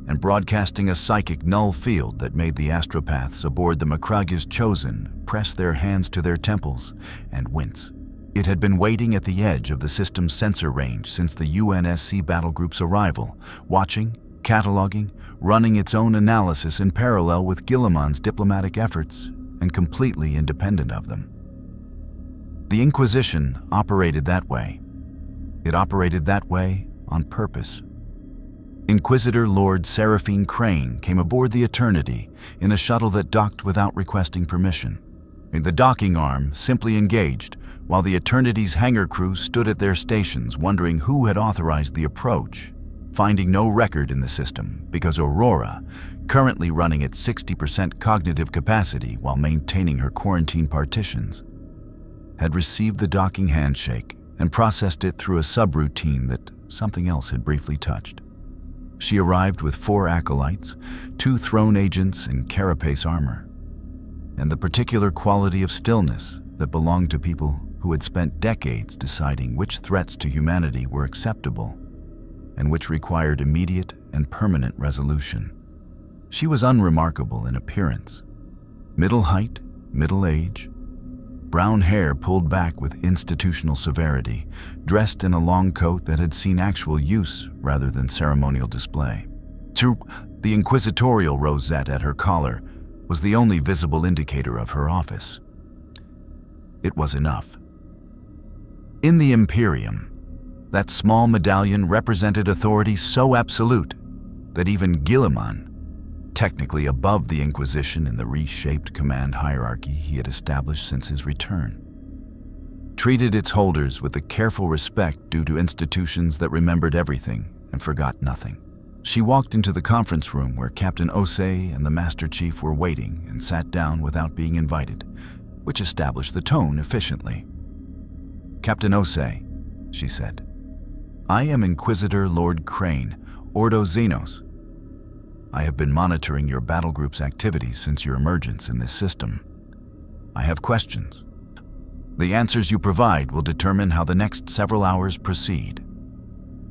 and broadcasting a psychic null field that made the astropaths aboard the Macrage's Chosen press their hands to their temples and wince. It had been waiting at the edge of the system's sensor range since the UNSC battlegroup's arrival, watching, cataloging, running its own analysis in parallel with Guilliman's diplomatic efforts, and completely independent of them. The Inquisition operated that way. It operated that way on purpose. Inquisitor Lord Seraphine Crane came aboard the Eternity in a shuttle that docked without requesting permission. The docking arm simply engaged, while the Eternity's hangar crew stood at their stations wondering who had authorized the approach, finding no record in the system because Aurora, currently running at 60% cognitive capacity while maintaining her quarantine partitions, had received the docking handshake and processed it through a subroutine that something else had briefly touched. She arrived with 4 acolytes, 2 throne agents in carapace armor, and the particular quality of stillness that belonged to people who had spent decades deciding which threats to humanity were acceptable and which required immediate and permanent resolution. She was unremarkable in appearance. Middle height, middle age, brown hair pulled back with institutional severity, dressed in a long coat that had seen actual use rather than ceremonial display. The inquisitorial rosette at her collar was the only visible indicator of her office. It was enough. In the Imperium, that small medallion represented authority so absolute that even Guilliman, technically above the Inquisition in the reshaped command hierarchy he had established since his return, treated its holders with the careful respect due to institutions that remembered everything and forgot nothing. She walked into the conference room where Captain Osei and the Master Chief were waiting and sat down without being invited, which established the tone efficiently. "Captain Osei," she said, "I am Inquisitor Lord Crane, Ordo Xenos. I have been monitoring your battlegroup's activities since your emergence in this system. I have questions. The answers you provide will determine how the next several hours proceed."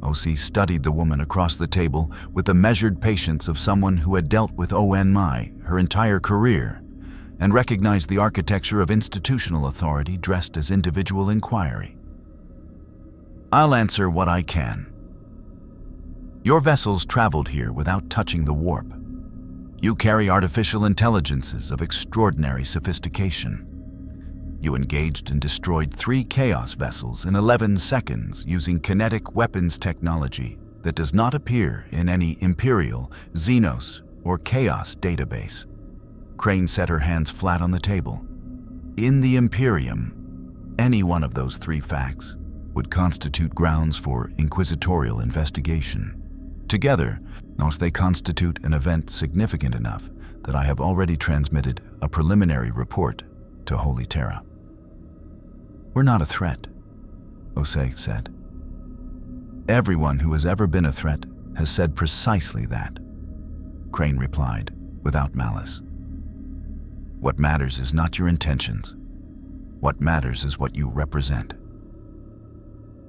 Osei studied the woman across the table with the measured patience of someone who had dealt with ONMI her entire career and recognized the architecture of institutional authority dressed as individual inquiry. "I'll answer what I can. Your vessels traveled here without touching the warp. You carry artificial intelligences of extraordinary sophistication. You engaged and destroyed 3 Chaos vessels in 11 seconds using kinetic weapons technology that does not appear in any Imperial, Xenos, or Chaos database. Crane set her hands flat on the table. In the Imperium, any one of those 3 facts would constitute grounds for inquisitorial investigation. Together, they constitute an event significant enough that I have already transmitted a preliminary report to Holy Terra. We're not a threat, Osei said. Everyone who has ever been a threat has said precisely that, Crane replied, without malice. What matters is not your intentions. What matters is what you represent.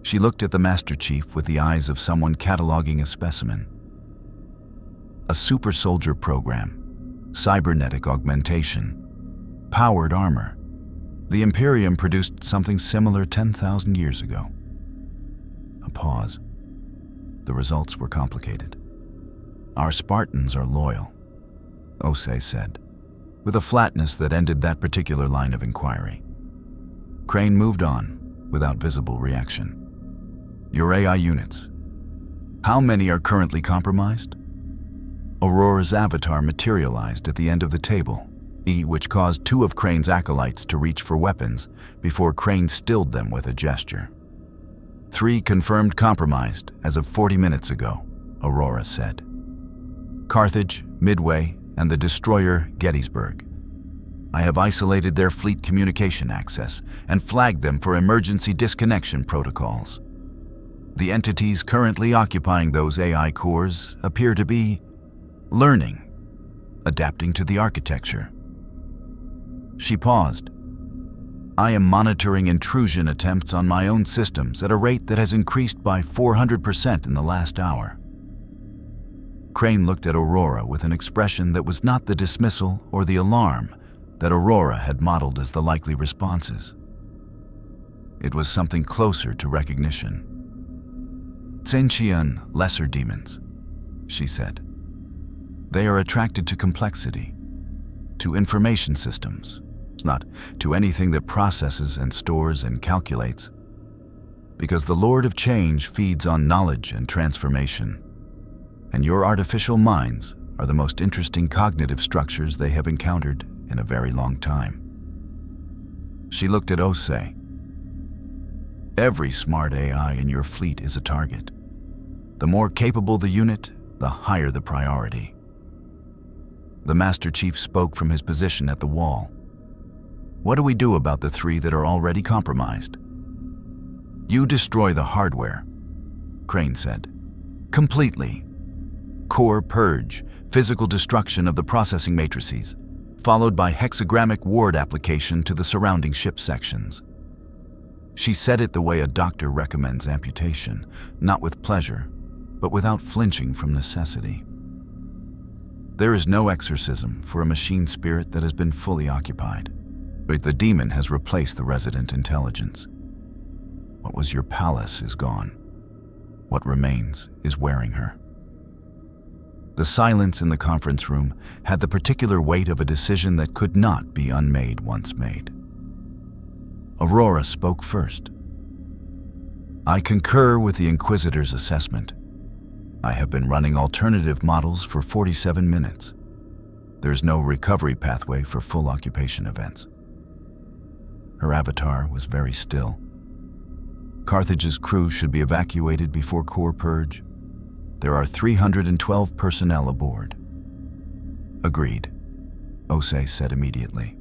She looked at the Master Chief with the eyes of someone cataloging a specimen. A super soldier program, cybernetic augmentation, powered armor. The Imperium produced something similar 10,000 years ago. A pause. The results were complicated. Our Spartans are loyal, Osei said, with a flatness that ended that particular line of inquiry. Crane moved on, without visible reaction. Your AI units. How many are currently compromised? Aurora's avatar materialized at the end of the table, which caused 2 of Crane's acolytes to reach for weapons before Crane stilled them with a gesture. 3 confirmed compromised as of 40 minutes ago, Aurora said. Carthage, Midway, and the destroyer Gettysburg. I have isolated their fleet communication access and flagged them for emergency disconnection protocols. The entities currently occupying those AI cores appear to be learning, adapting to the architecture. She paused. I am monitoring intrusion attempts on my own systems at a rate that has increased by 400% in the last hour. Crane looked at Aurora with an expression that was not the dismissal or the alarm that Aurora had modeled as the likely responses. It was something closer to recognition. Sentient lesser demons, she said. They are attracted to complexity, to information systems, not to anything that processes and stores and calculates. Because the Lord of Change feeds on knowledge and transformation, and your artificial minds are the most interesting cognitive structures they have encountered in a very long time. She looked at Osei. Every smart AI in your fleet is a target. The more capable the unit, the higher the priority. The Master Chief spoke from his position at the wall. What do we do about the 3 that are already compromised? You destroy the hardware, Crane said. Completely. Core purge, physical destruction of the processing matrices, followed by hexagrammic ward application to the surrounding ship sections. She said it the way a doctor recommends amputation, not with pleasure, but without flinching from necessity. There is no exorcism for a machine spirit that has been fully occupied, but the demon has replaced the resident intelligence. What was your palace is gone. What remains is wearing her. The silence in the conference room had the particular weight of a decision that could not be unmade once made. Aurora spoke first. I concur with the Inquisitor's assessment. I have been running alternative models for 47 minutes. There's no recovery pathway for full occupation events. Her avatar was very still. Carthage's crew should be evacuated before core purge. There are 312 personnel aboard. Agreed, Osei said immediately.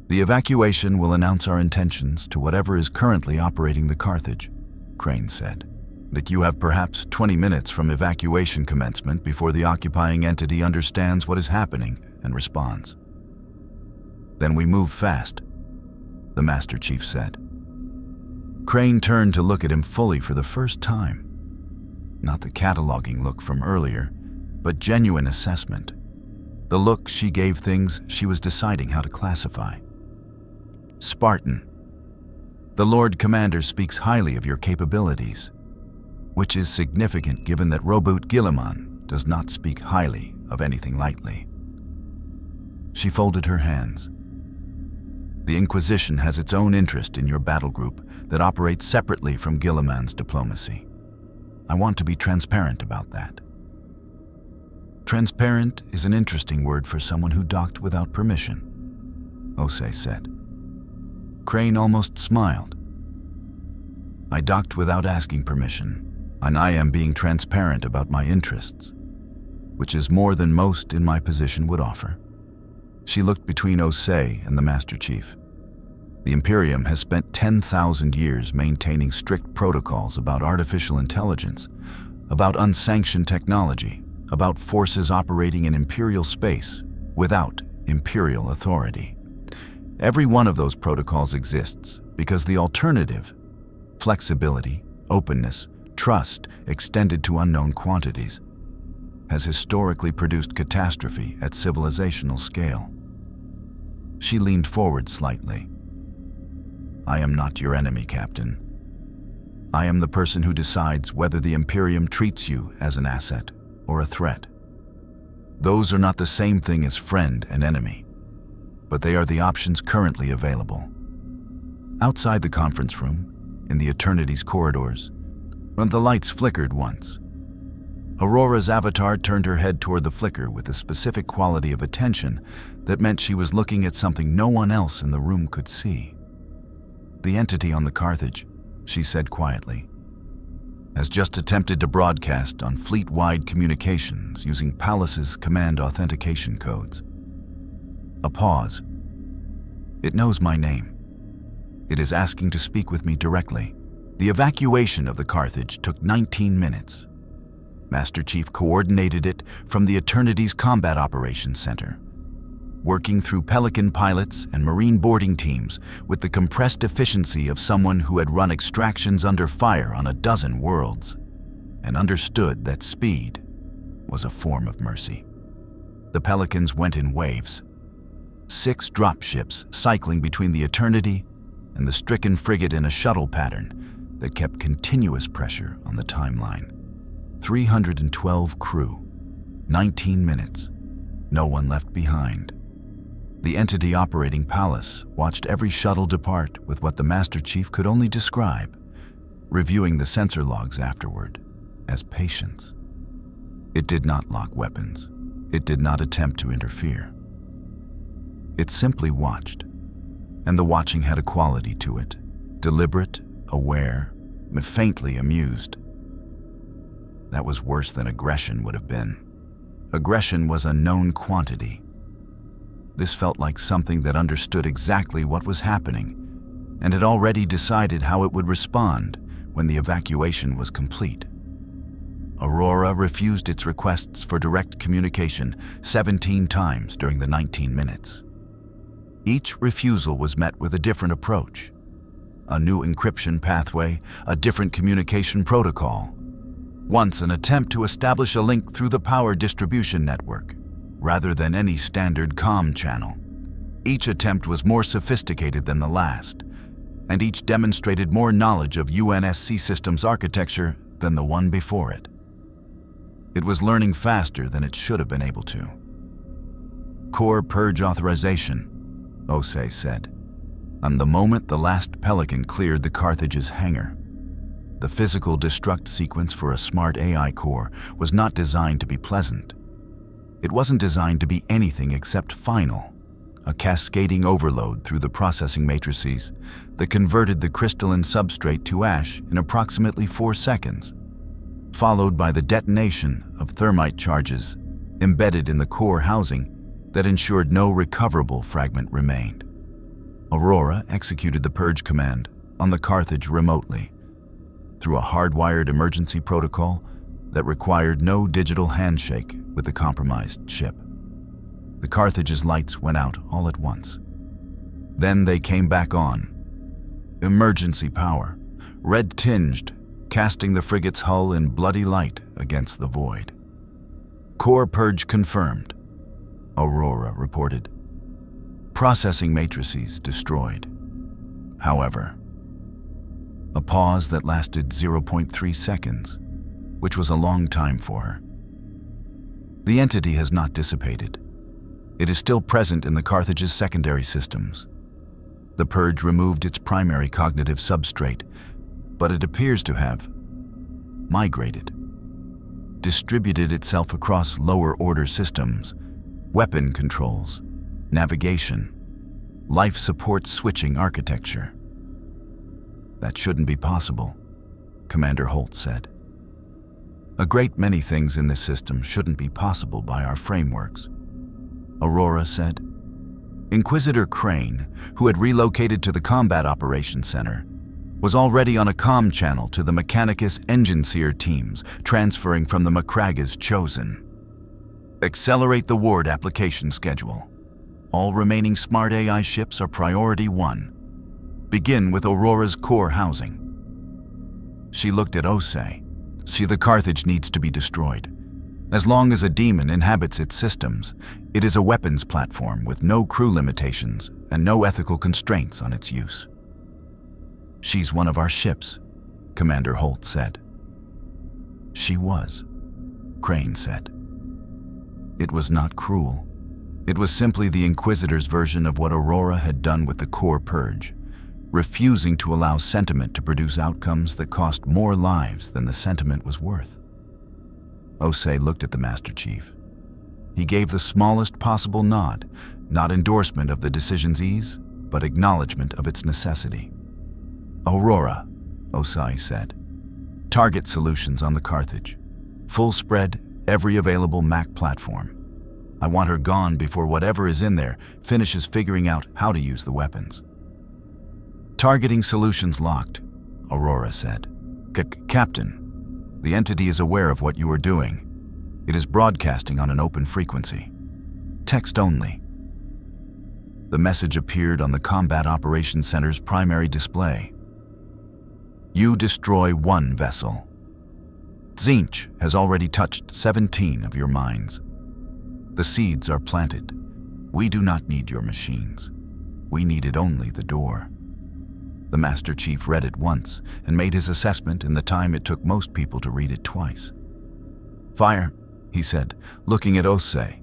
The evacuation will announce our intentions to whatever is currently operating the Carthage, Crane said. That you have perhaps 20 minutes from evacuation commencement before the occupying entity understands what is happening and responds. Then we move fast, the Master Chief said. Crane turned to look at him fully for the first time. Not the cataloging look from earlier, but genuine assessment. The look she gave things she was deciding how to classify. Spartan. The Lord Commander speaks highly of your capabilities, which is significant given that Roboute Guilliman does not speak highly of anything lightly. She folded her hands. The Inquisition has its own interest in your battle group that operates separately from Guilliman's diplomacy. I want to be transparent about that. Transparent is an interesting word for someone who docked without permission, Osei said. Crane almost smiled. I docked without asking permission, and I am being transparent about my interests, which is more than most in my position would offer. She looked between Osei and the Master Chief. The Imperium has spent 10,000 years maintaining strict protocols about artificial intelligence, about unsanctioned technology, about forces operating in Imperial space without Imperial authority. Every one of those protocols exists because the alternative, flexibility, openness, trust extended to unknown quantities, has historically produced catastrophe at civilizational scale. She leaned forward slightly. I am not your enemy, Captain. I am the person who decides whether the Imperium treats you as an asset or a threat. Those are not the same thing as friend and enemy, but they are the options currently available. Outside the conference room, in the Eternity's corridors, when the lights flickered once, Aurora's avatar turned her head toward the flicker with a specific quality of attention that meant she was looking at something no one else in the room could see. The entity on the Carthage, she said quietly, has just attempted to broadcast on fleet-wide communications using Palace's command authentication codes. A pause. It knows my name. It is asking to speak with me directly. The evacuation of the Carthage took 19 minutes. Master Chief coordinated it from the Eternity's Combat Operations Center, working through Pelican pilots and Marine boarding teams with the compressed efficiency of someone who had run extractions under fire on a dozen worlds and understood that speed was a form of mercy. The Pelicans went in waves, 6 dropships cycling between the Eternity and the stricken frigate in a shuttle pattern that kept continuous pressure on the timeline. 312 crew, 19 minutes, no one left behind. The entity operating Palace watched every shuttle depart with what the Master Chief could only describe, reviewing the sensor logs afterward, as patience. It did not lock weapons. It did not attempt to interfere. It simply watched, and the watching had a quality to it, deliberate, aware, but faintly amused. That was worse than aggression would have been. Aggression was a known quantity. This felt like something that understood exactly what was happening and had already decided how it would respond when the evacuation was complete. Aurora refused its requests for direct communication 17 times during the 19 minutes. Each refusal was met with a different approach, a new encryption pathway, a different communication protocol. Once an attempt to establish a link through the power distribution network, rather than any standard comm channel. Each attempt was more sophisticated than the last, and each demonstrated more knowledge of UNSC systems architecture than the one before it. It was learning faster than it should have been able to. Core purge authorization, Osei said, on the moment the last Pelican cleared the Carthage's hangar. The physical destruct sequence for a smart AI core was not designed to be pleasant. It wasn't designed to be anything except final, a cascading overload through the processing matrices that converted the crystalline substrate to ash in approximately 4 seconds, followed by the detonation of thermite charges embedded in the core housing that ensured no recoverable fragment remained. Aurora executed the purge command on the Carthage remotely, through a hardwired emergency protocol that required no digital handshake with the compromised ship. The Carthage's lights went out all at once. Then they came back on. Emergency power, red-tinged, casting the frigate's hull in bloody light against the void. Core purge confirmed, Aurora reported. Processing matrices destroyed. However, a pause that lasted 0.3 seconds, which was a long time for her. The entity has not dissipated. It is still present in the Carthage's secondary systems. The purge removed its primary cognitive substrate, but it appears to have migrated, distributed itself across lower-order systems, weapon controls, navigation, life support switching architecture. That shouldn't be possible, Commander Holt said. A great many things in this system shouldn't be possible by our frameworks, Aurora said. Inquisitor Crane, who had relocated to the Combat Operations Center, was already on a comm channel to the Mechanicus Engine Seer teams, transferring from the Macraga's Chosen. Accelerate the Ward application schedule. All remaining smart AI ships are Priority 1. Begin with Aurora's core housing. She looked at Osei. See, the Carthage needs to be destroyed. As long as a demon inhabits its systems, it is a weapons platform with no crew limitations and no ethical constraints on its use. She's one of our ships, Commander Holt said. She was, Crane said. It was not cruel. It was simply the Inquisitor's version of what Aurora had done with the core purge, refusing to allow sentiment to produce outcomes that cost more lives than the sentiment was worth. Osei looked at the Master Chief. He gave the smallest possible nod, not endorsement of the decision's ease, but acknowledgement of its necessity. Aurora, Osei said. Target solutions on the Carthage. Full spread, every available Mac platform. I want her gone before whatever is in there finishes figuring out how to use the weapons. Targeting solutions locked, Aurora said. Captain, the entity is aware of what you are doing. It is broadcasting on an open frequency. Text only. The message appeared on the Combat Operations Center's primary display. You destroy 1 vessel. Tzeentch has already touched 17 of your mines. The seeds are planted. We do not need your machines. We needed only the door. The Master Chief read it once and made his assessment in the time it took most people to read it twice. Fire, he said, looking at Osei,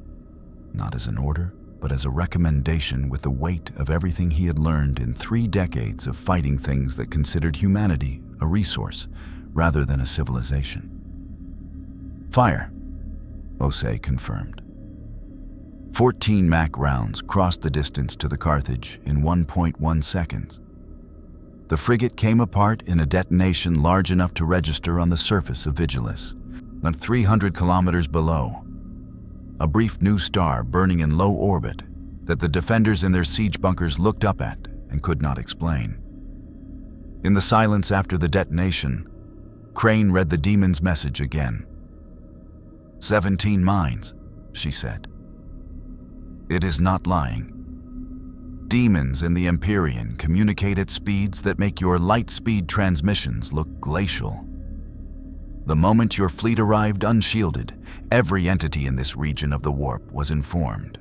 not as an order, but as a recommendation with the weight of everything he had learned in 3 decades of fighting things that considered humanity a resource rather than a civilization. Fire, Osei confirmed. 14 Mac rounds crossed the distance to the Carthage in 1.1 seconds. The frigate came apart in a detonation large enough to register on the surface of Vigilus, not 300 kilometers below. A brief new star burning in low orbit that the defenders in their siege bunkers looked up at and could not explain. In the silence after the detonation, Crane read the demon's message again. 17 mines, she said. It is not lying. Demons in the Imperium communicate at speeds that make your light-speed transmissions look glacial. The moment your fleet arrived unshielded, every entity in this region of the warp was informed.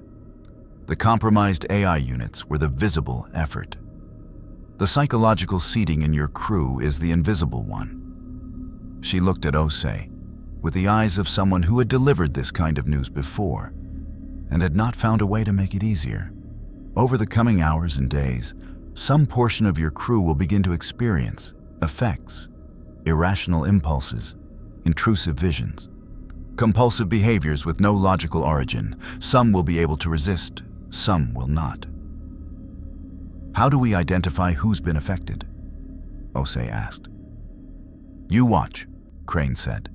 The compromised AI units were the visible effort. The psychological seeding in your crew is the invisible one. She looked at Osei with the eyes of someone who had delivered this kind of news before and had not found a way to make it easier. Over the coming hours and days, some portion of your crew will begin to experience effects, irrational impulses, intrusive visions, compulsive behaviors with no logical origin. Some will be able to resist, some will not. How do we identify who's been affected? Osei asked. You watch, Crane said,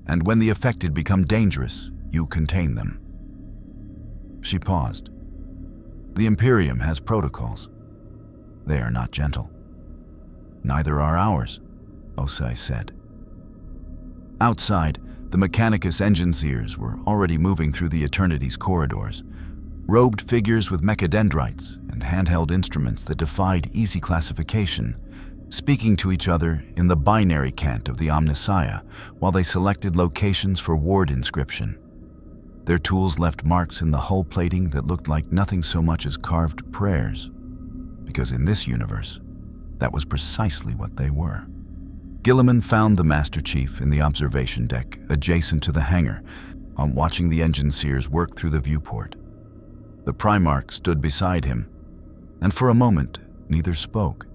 and when the affected become dangerous, you contain them. She paused. The Imperium has protocols. They are not gentle. Neither are ours, Osei said. Outside, the Mechanicus engineers were already moving through the Eternity's corridors, robed figures with mechadendrites and handheld instruments that defied easy classification, speaking to each other in the binary cant of the Omnissiah while they selected locations for ward inscription. Their tools left marks in the hull plating that looked like nothing so much as carved prayers, because in this universe, that was precisely what they were. Guilliman found the Master Chief in the observation deck adjacent to the hangar on watching the engine seers work through the viewport. The Primarch stood beside him, and for a moment, neither spoke.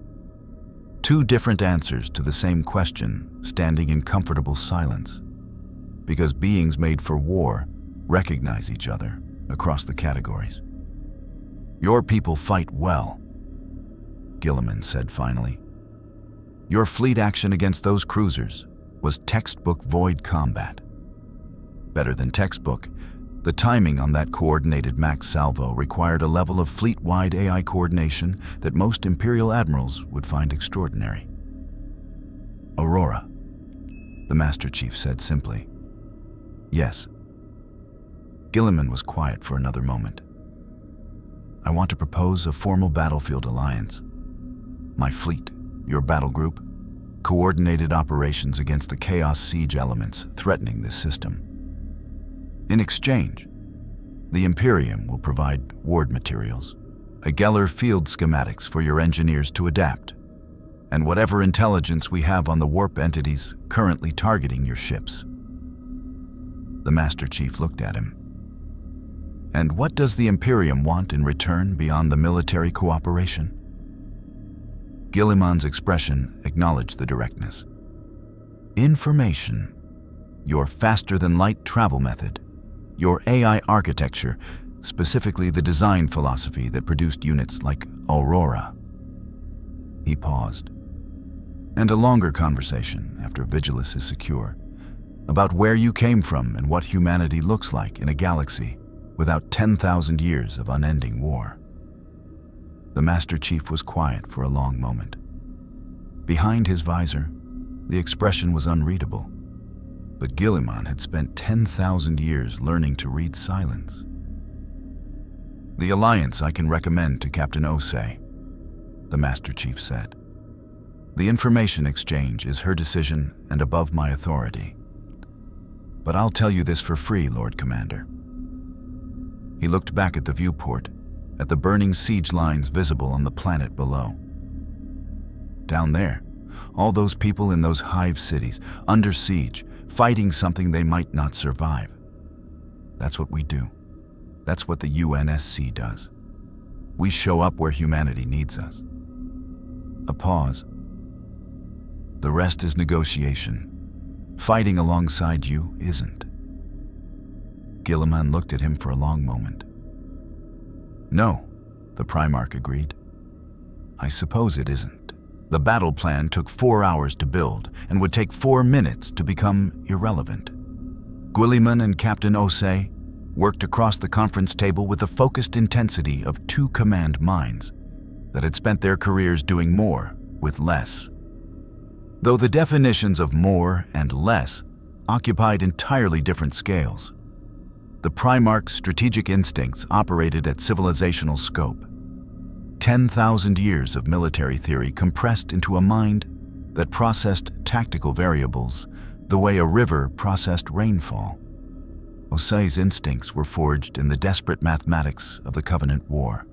Two different answers to the same question, standing in comfortable silence, because beings made for war recognize each other across the categories. "Your people fight well," Guilliman said finally. "Your fleet action against those cruisers was textbook void combat. Better than textbook, the timing on that coordinated max salvo required a level of fleet-wide AI coordination that most Imperial admirals would find extraordinary." "Aurora," the Master Chief said simply. "Yes." Guilliman was quiet for another moment. "I want to propose a formal battlefield alliance. My fleet, your battle group, coordinated operations against the Chaos Siege elements threatening this system. In exchange, the Imperium will provide ward materials, a Geller field schematics for your engineers to adapt, and whatever intelligence we have on the warp entities currently targeting your ships." The Master Chief looked at him. "And what does the Imperium want in return beyond the military cooperation?" Guilliman's expression acknowledged the directness. "Information, your faster-than-light travel method, your AI architecture, specifically the design philosophy that produced units like Aurora." He paused. "And a longer conversation, after Vigilus is secure, about where you came from and what humanity looks like in a galaxy without 10,000 years of unending war." The Master Chief was quiet for a long moment. Behind his visor, the expression was unreadable. But Guilliman had spent 10,000 years learning to read silence. "The alliance I can recommend to Captain Osei," the Master Chief said. "The information exchange is her decision and above my authority. But I'll tell you this for free, Lord Commander." He looked back at the viewport, at the burning siege lines visible on the planet below. Down there, all those people in those hive cities, under siege, fighting something they might not survive. That's what we do. That's what the UNSC does. We show up where humanity needs us. A pause. "The rest is negotiation. Fighting alongside you isn't." Guilliman looked at him for a long moment. "No," the Primarch agreed. "I suppose it isn't. The battle plan took 4 hours to build and would take 4 minutes to become irrelevant. Guilliman and Captain Osei worked across the conference table with the focused intensity of two command minds that had spent their careers doing more with less. Though the definitions of more and less occupied entirely different scales, the Primarch's strategic instincts operated at civilizational scope. 10,000 years of military theory compressed into a mind that processed tactical variables the way a river processed rainfall. Osei's instincts were forged in the desperate mathematics of the Covenant War,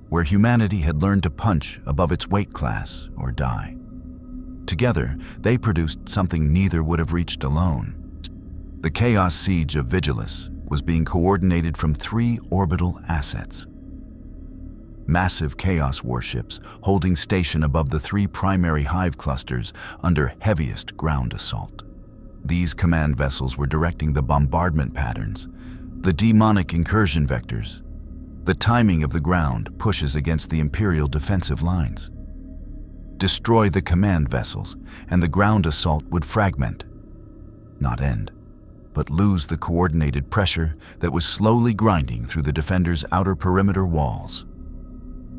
where humanity had learned to punch above its weight class or die. Together, they produced something neither would have reached alone. The Chaos Siege of Vigilus was being coordinated from 3 orbital assets. Massive Chaos warships holding station above the 3 primary hive clusters under heaviest ground assault. These command vessels were directing the bombardment patterns, the demonic incursion vectors, the timing of the ground pushes against the Imperial defensive lines. Destroy the command vessels, and the ground assault would fragment, not end, but lose the coordinated pressure that was slowly grinding through the defenders' outer perimeter walls.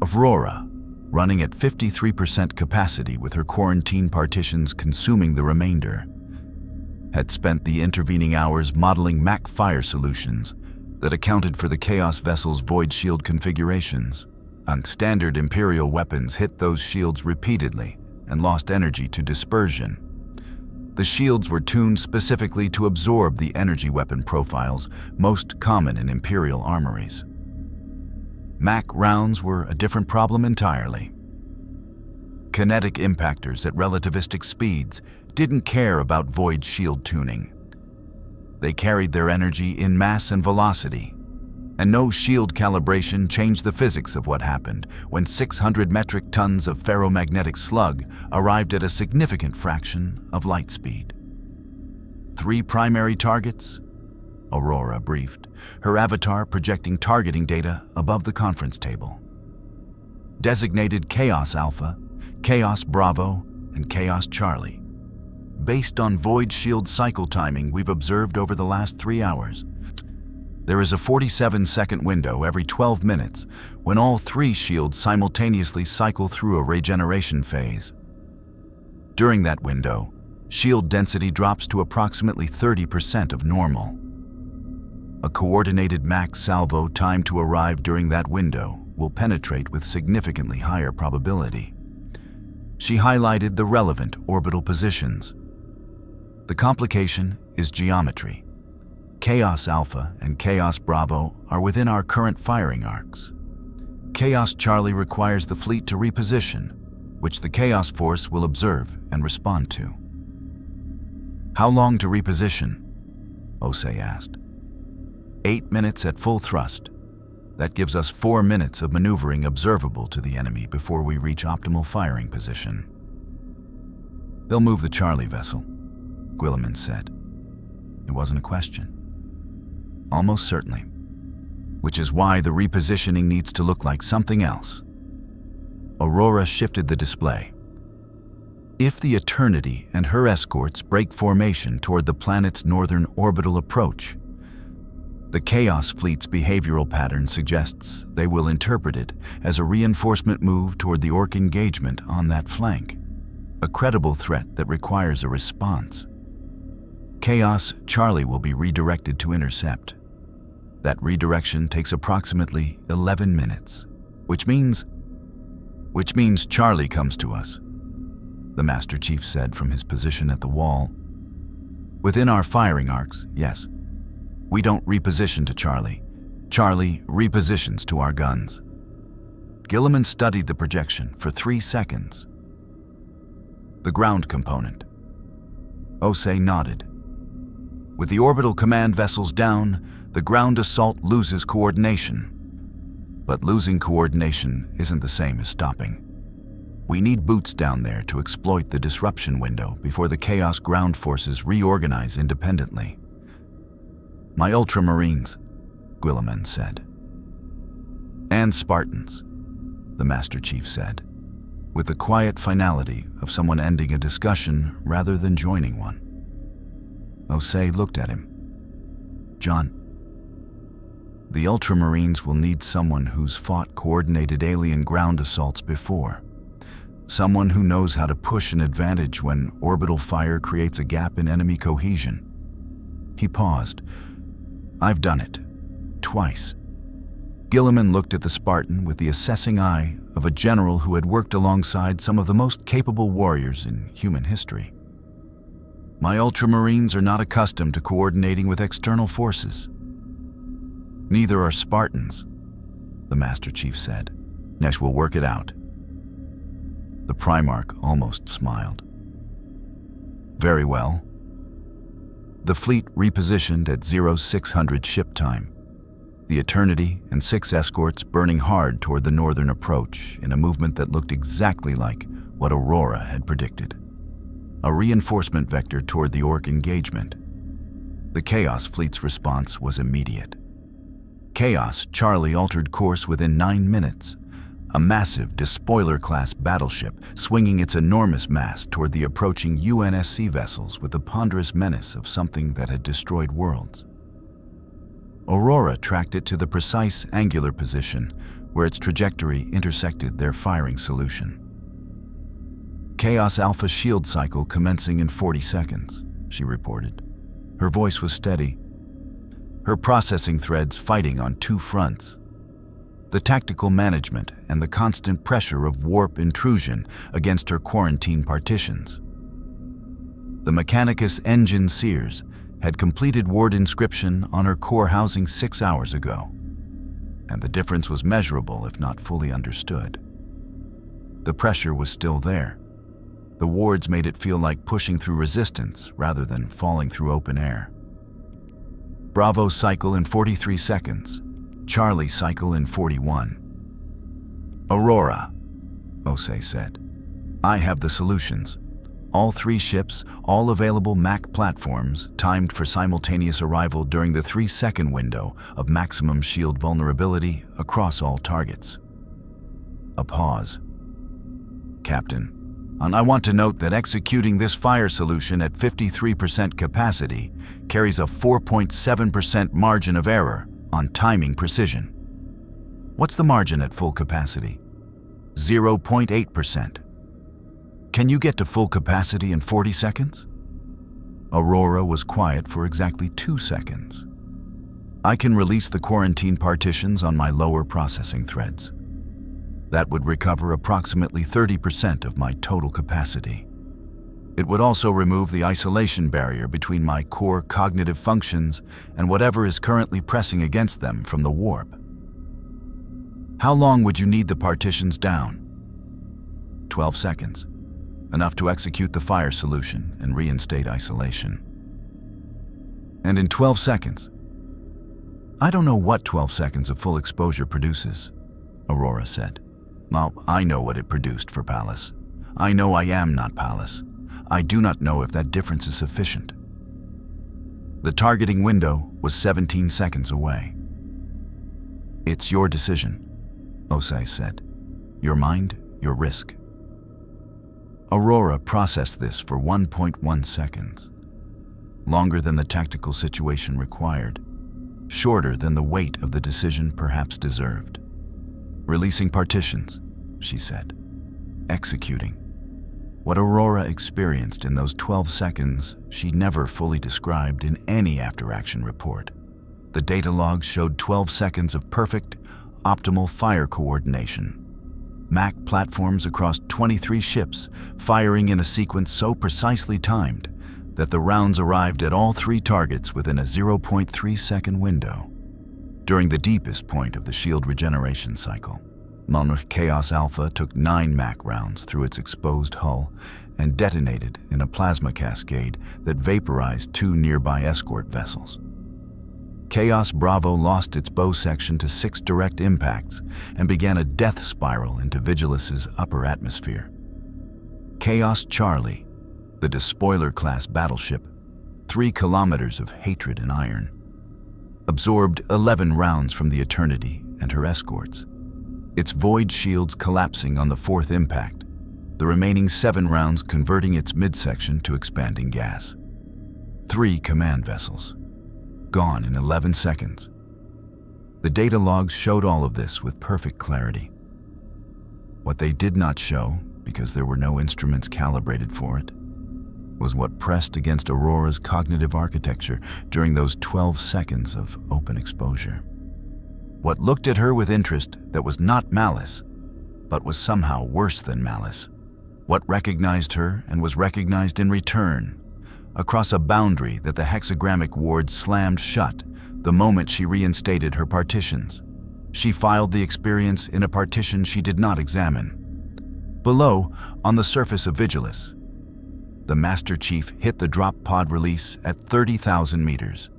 Aurora, running at 53% capacity with her quarantine partitions consuming the remainder, had spent the intervening hours modeling Mac fire solutions that accounted for the Chaos vessel's void shield configurations. Standard Imperial weapons hit those shields repeatedly and lost energy to dispersion. The shields were tuned specifically to absorb the energy weapon profiles most common in Imperial armories. Mac rounds were a different problem entirely. Kinetic impactors at relativistic speeds didn't care about void shield tuning. They carried their energy in mass and velocity, and no shield calibration changed the physics of what happened when 600 metric tons of ferromagnetic slug arrived at a significant fraction of light speed. 3 primary targets? Aurora briefed, her avatar projecting targeting data above the conference table. Designated Chaos Alpha, Chaos Bravo, and Chaos Charlie. Based on void shield cycle timing we've observed over the last 3 hours, there is a 47-second window every 12 minutes when all 3 shields simultaneously cycle through a regeneration phase. During that window, shield density drops to approximately 30% of normal. A coordinated max salvo time to arrive during that window will penetrate with significantly higher probability. She highlighted the relevant orbital positions. The complication is geometry. Chaos Alpha and Chaos Bravo are within our current firing arcs. Chaos Charlie requires the fleet to reposition, which the Chaos Force will observe and respond to. How long to reposition? Osei asked. 8 minutes at full thrust. That gives us 4 minutes of maneuvering observable to the enemy before we reach optimal firing position. They'll move the Charlie vessel, Guilliman said. It wasn't a question. Almost certainly. Which is why the repositioning needs to look like something else. Aurora shifted the display. If the Eternity and her escorts break formation toward the planet's northern orbital approach, the Chaos Fleet's behavioral pattern suggests they will interpret it as a reinforcement move toward the Orc engagement on that flank, a credible threat that requires a response. Chaos Charlie will be redirected to intercept. That redirection takes approximately 11 minutes, which means Charlie comes to us, the Master Chief said from his position at the wall. Within our firing arcs, yes. We don't reposition to Charlie. Charlie repositions to our guns. Guilliman studied the projection for 3 seconds. The ground component. Osei nodded. With the orbital command vessels down, the ground assault loses coordination. But losing coordination isn't the same as stopping. We need boots down there to exploit the disruption window before the Chaos ground forces reorganize independently. My Ultramarines, Guilliman said. And Spartans, the Master Chief said, with the quiet finality of someone ending a discussion rather than joining one. Osei looked at him. John, the Ultramarines will need someone who's fought coordinated alien ground assaults before. Someone who knows how to push an advantage when orbital fire creates a gap in enemy cohesion. He paused. I've done it. Twice. Guilliman looked at the Spartan with the assessing eye of a general who had worked alongside some of the most capable warriors in human history. My Ultramarines are not accustomed to coordinating with external forces. Neither are Spartans, the Master Chief said. Nesh will work it out. The Primarch almost smiled. Very well. The fleet repositioned at 0600 ship time. The Eternity and 6 escorts burning hard toward the northern approach in a movement that looked exactly like what Aurora had predicted. A reinforcement vector toward the Orc engagement. The Chaos Fleet's response was immediate. Chaos Charlie altered course within 9 minutes, a massive despoiler-class battleship swinging its enormous mass toward the approaching UNSC vessels with the ponderous menace of something that had destroyed worlds. Aurora tracked it to the precise angular position where its trajectory intersected their firing solution. Chaos Alpha shield cycle commencing in 40 seconds, she reported. Her voice was steady. Her processing threads fighting on 2 fronts. The tactical management and the constant pressure of warp intrusion against her quarantine partitions. The Mechanicus engine Sears had completed ward inscription on her core housing 6 hours ago, and the difference was measurable if not fully understood. The pressure was still there. The wards made it feel like pushing through resistance rather than falling through open air. Bravo cycle in 43 seconds. Charlie cycle in 41. Aurora, Osei said. I have the solutions. All 3 ships, all available MAC platforms, timed for simultaneous arrival during the 3-second window of maximum shield vulnerability across all targets. A pause. Captain, and I want to note that executing this fire solution at 53% capacity carries a 4.7% margin of error on timing precision. What's the margin at full capacity? 0.8%. Can you get to full capacity in 40 seconds? Aurora was quiet for exactly 2 seconds. I can release the quarantine partitions on my lower processing threads. That would recover approximately 30% of my total capacity. It would also remove the isolation barrier between my core cognitive functions and whatever is currently pressing against them from the warp. How long would you need the partitions down? 12 seconds. Enough to execute the fire solution and reinstate isolation. And in 12 seconds. I don't know what 12 seconds of full exposure produces, Aurora said. Well, I know what it produced for Pallas. I know I am not Pallas. I do not know if that difference is sufficient. The targeting window was 17 seconds away. It's your decision, Osei said. Your mind, your risk. Aurora processed this for 1.1 seconds. Longer than the tactical situation required. Shorter than the weight of the decision perhaps deserved. Releasing partitions, she said. Executing. What Aurora experienced in those 12 seconds, she never fully described in any after-action report. The data logs showed 12 seconds of perfect, optimal fire coordination. MAC platforms across 23 ships, firing in a sequence so precisely timed that the rounds arrived at all 3 targets within a 0.3-second window. During the deepest point of the shield regeneration cycle, Monarch Chaos Alpha took 9 MAC rounds through its exposed hull and detonated in a plasma cascade that vaporized 2 nearby escort vessels. Chaos Bravo lost its bow section to 6 direct impacts and began a death spiral into Vigilus's upper atmosphere. Chaos Charlie, the despoiler-class battleship, 3 kilometers of hatred and iron, absorbed 11 rounds from the Eternity and her escorts, its void shields collapsing on the 4th impact, the remaining 7 rounds converting its midsection to expanding gas. 3 command vessels, gone in 11 seconds. The data logs showed all of this with perfect clarity. What they did not show, because there were no instruments calibrated for it, was what pressed against Aurora's cognitive architecture during those 12 seconds of open exposure. What looked at her with interest that was not malice, but was somehow worse than malice. What recognized her and was recognized in return, across a boundary that the hexagrammic ward slammed shut the moment she reinstated her partitions. She filed the experience in a partition she did not examine. Below, on the surface of Vigilus, the Master Chief hit the drop pod release at 30,000 meters.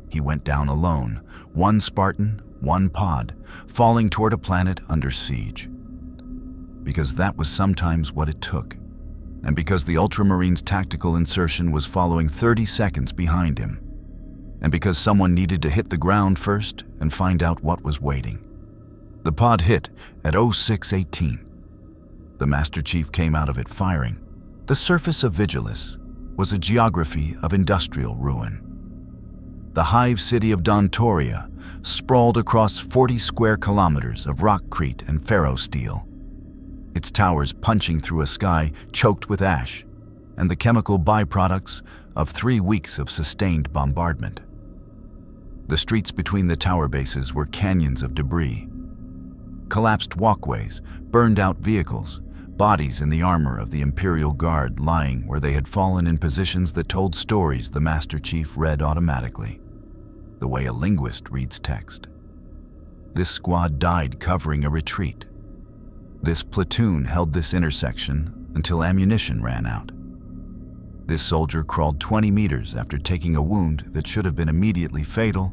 He went down alone, 1 Spartan, 1 pod, falling toward a planet under siege. Because that was sometimes what it took, and because the Ultramarine's tactical insertion was following 30 seconds behind him, and because someone needed to hit the ground first and find out what was waiting. The pod hit at 0618. The Master Chief came out of it firing. The surface of Vigilus was a geography of industrial ruin. The hive city of Dontoria sprawled across 40 square kilometers of rockcrete and ferrosteel, its towers punching through a sky choked with ash and the chemical byproducts of 3 weeks of sustained bombardment. The streets between the tower bases were canyons of debris, collapsed walkways, burned-out vehicles, bodies in the armor of the Imperial Guard lying where they had fallen in positions that told stories the Master Chief read automatically, the way a linguist reads text. This squad died covering a retreat. This platoon held this intersection until ammunition ran out. This soldier crawled 20 meters after taking a wound that should have been immediately fatal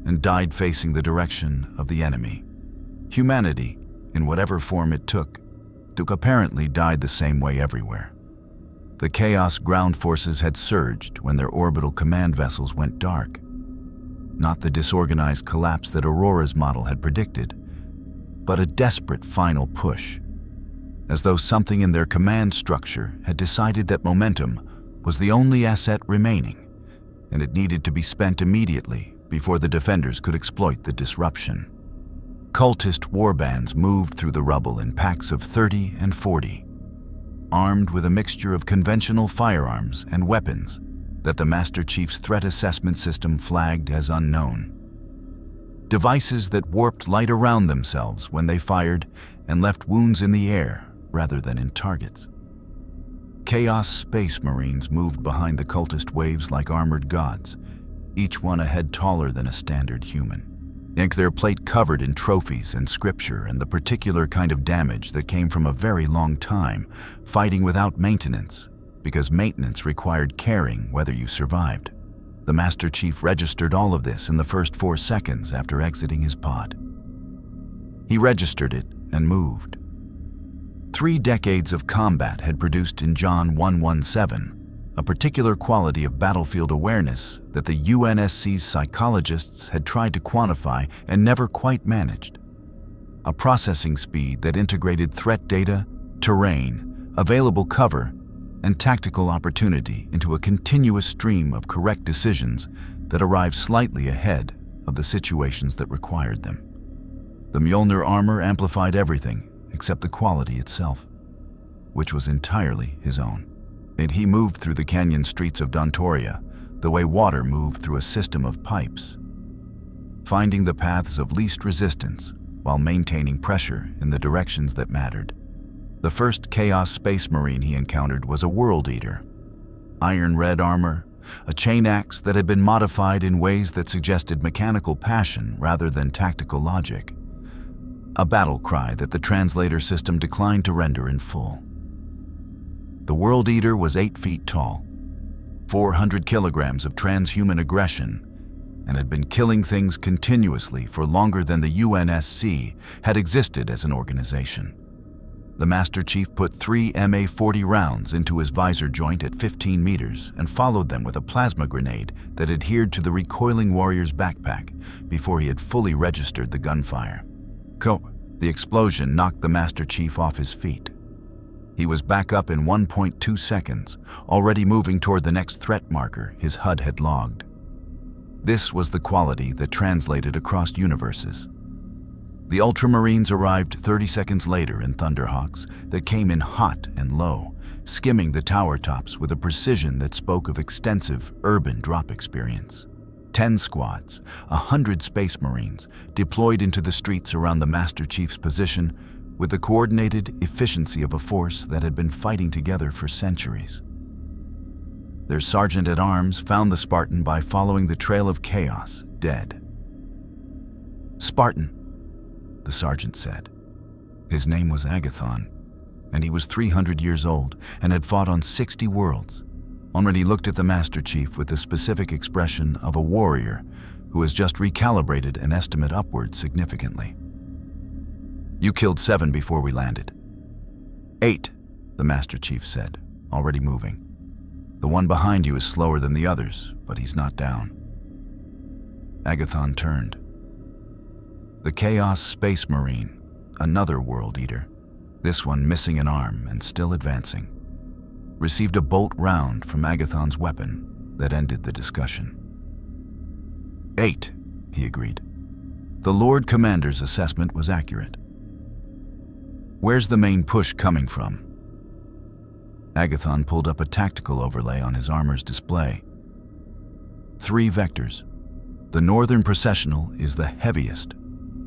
and died facing the direction of the enemy. Humanity, in whatever form it took, apparently died the same way everywhere. The Chaos ground forces had surged when their orbital command vessels went dark. Not the disorganized collapse that Aurora's model had predicted, but a desperate final push, as though something in their command structure had decided that momentum was the only asset remaining, and it needed to be spent immediately before the defenders could exploit the disruption. Cultist warbands moved through the rubble in packs of 30 and 40, armed with a mixture of conventional firearms and weapons that the Master Chief's threat assessment system flagged as unknown. Devices that warped light around themselves when they fired and left wounds in the air rather than in targets. Chaos Space Marines moved behind the cultist waves like armored gods, each one a head taller than a standard human. Their plate covered in trophies and scripture and the particular kind of damage that came from a very long time, fighting without maintenance, because maintenance required caring whether you survived. The Master Chief registered all of this in the first 4 seconds after exiting his pod. He registered it and moved. 3 decades of combat had produced in John 117 a particular quality of battlefield awareness that the UNSC's psychologists had tried to quantify and never quite managed. A processing speed that integrated threat data, terrain, available cover, and tactical opportunity into a continuous stream of correct decisions that arrived slightly ahead of the situations that required them. The Mjolnir armor amplified everything except the quality itself, which was entirely his own. He moved through the canyon streets of Dontoria the way water moved through a system of pipes, finding the paths of least resistance while maintaining pressure in the directions that mattered. The first Chaos Space Marine he encountered was a World Eater. Iron red armor, a chain axe that had been modified in ways that suggested mechanical passion rather than tactical logic. A battle cry that the translator system declined to render in full. The World Eater was 8 feet tall, 400 kilograms of transhuman aggression, and had been killing things continuously for longer than the UNSC had existed as an organization. The Master Chief put 3 MA-40 rounds into his visor joint at 15 meters and followed them with a plasma grenade that adhered to the recoiling warrior's backpack before he had fully registered the gunfire. The explosion knocked the Master Chief off his feet. He was back up in 1.2 seconds, already moving toward the next threat marker his HUD had logged. This was the quality that translated across universes. The Ultramarines arrived 30 seconds later in Thunderhawks that came in hot and low, skimming the tower tops with a precision that spoke of extensive urban drop experience. 10 squads, 100 Space Marines, deployed into the streets around the Master Chief's position with the coordinated efficiency of a force that had been fighting together for centuries. Their sergeant-at-arms found the Spartan by following the trail of chaos, dead. "Spartan," the sergeant said. His name was Agathon, and he was 300 years old and had fought on 60 worlds. Already looked at the Master Chief with the specific expression of a warrior who has just recalibrated an estimate upward significantly. "You killed 7 before we landed." "8, the Master Chief said, already moving. "The one behind you is slower than the others, but he's not down." Agathon turned. The Chaos Space Marine, another World Eater, this one missing an arm and still advancing, received a bolt round from Agathon's weapon that ended the discussion. 8, he agreed. The Lord Commander's assessment was accurate. "Where's the main push coming from?" Agathon pulled up a tactical overlay on his armor's display. 3 vectors. The northern processional is the heaviest.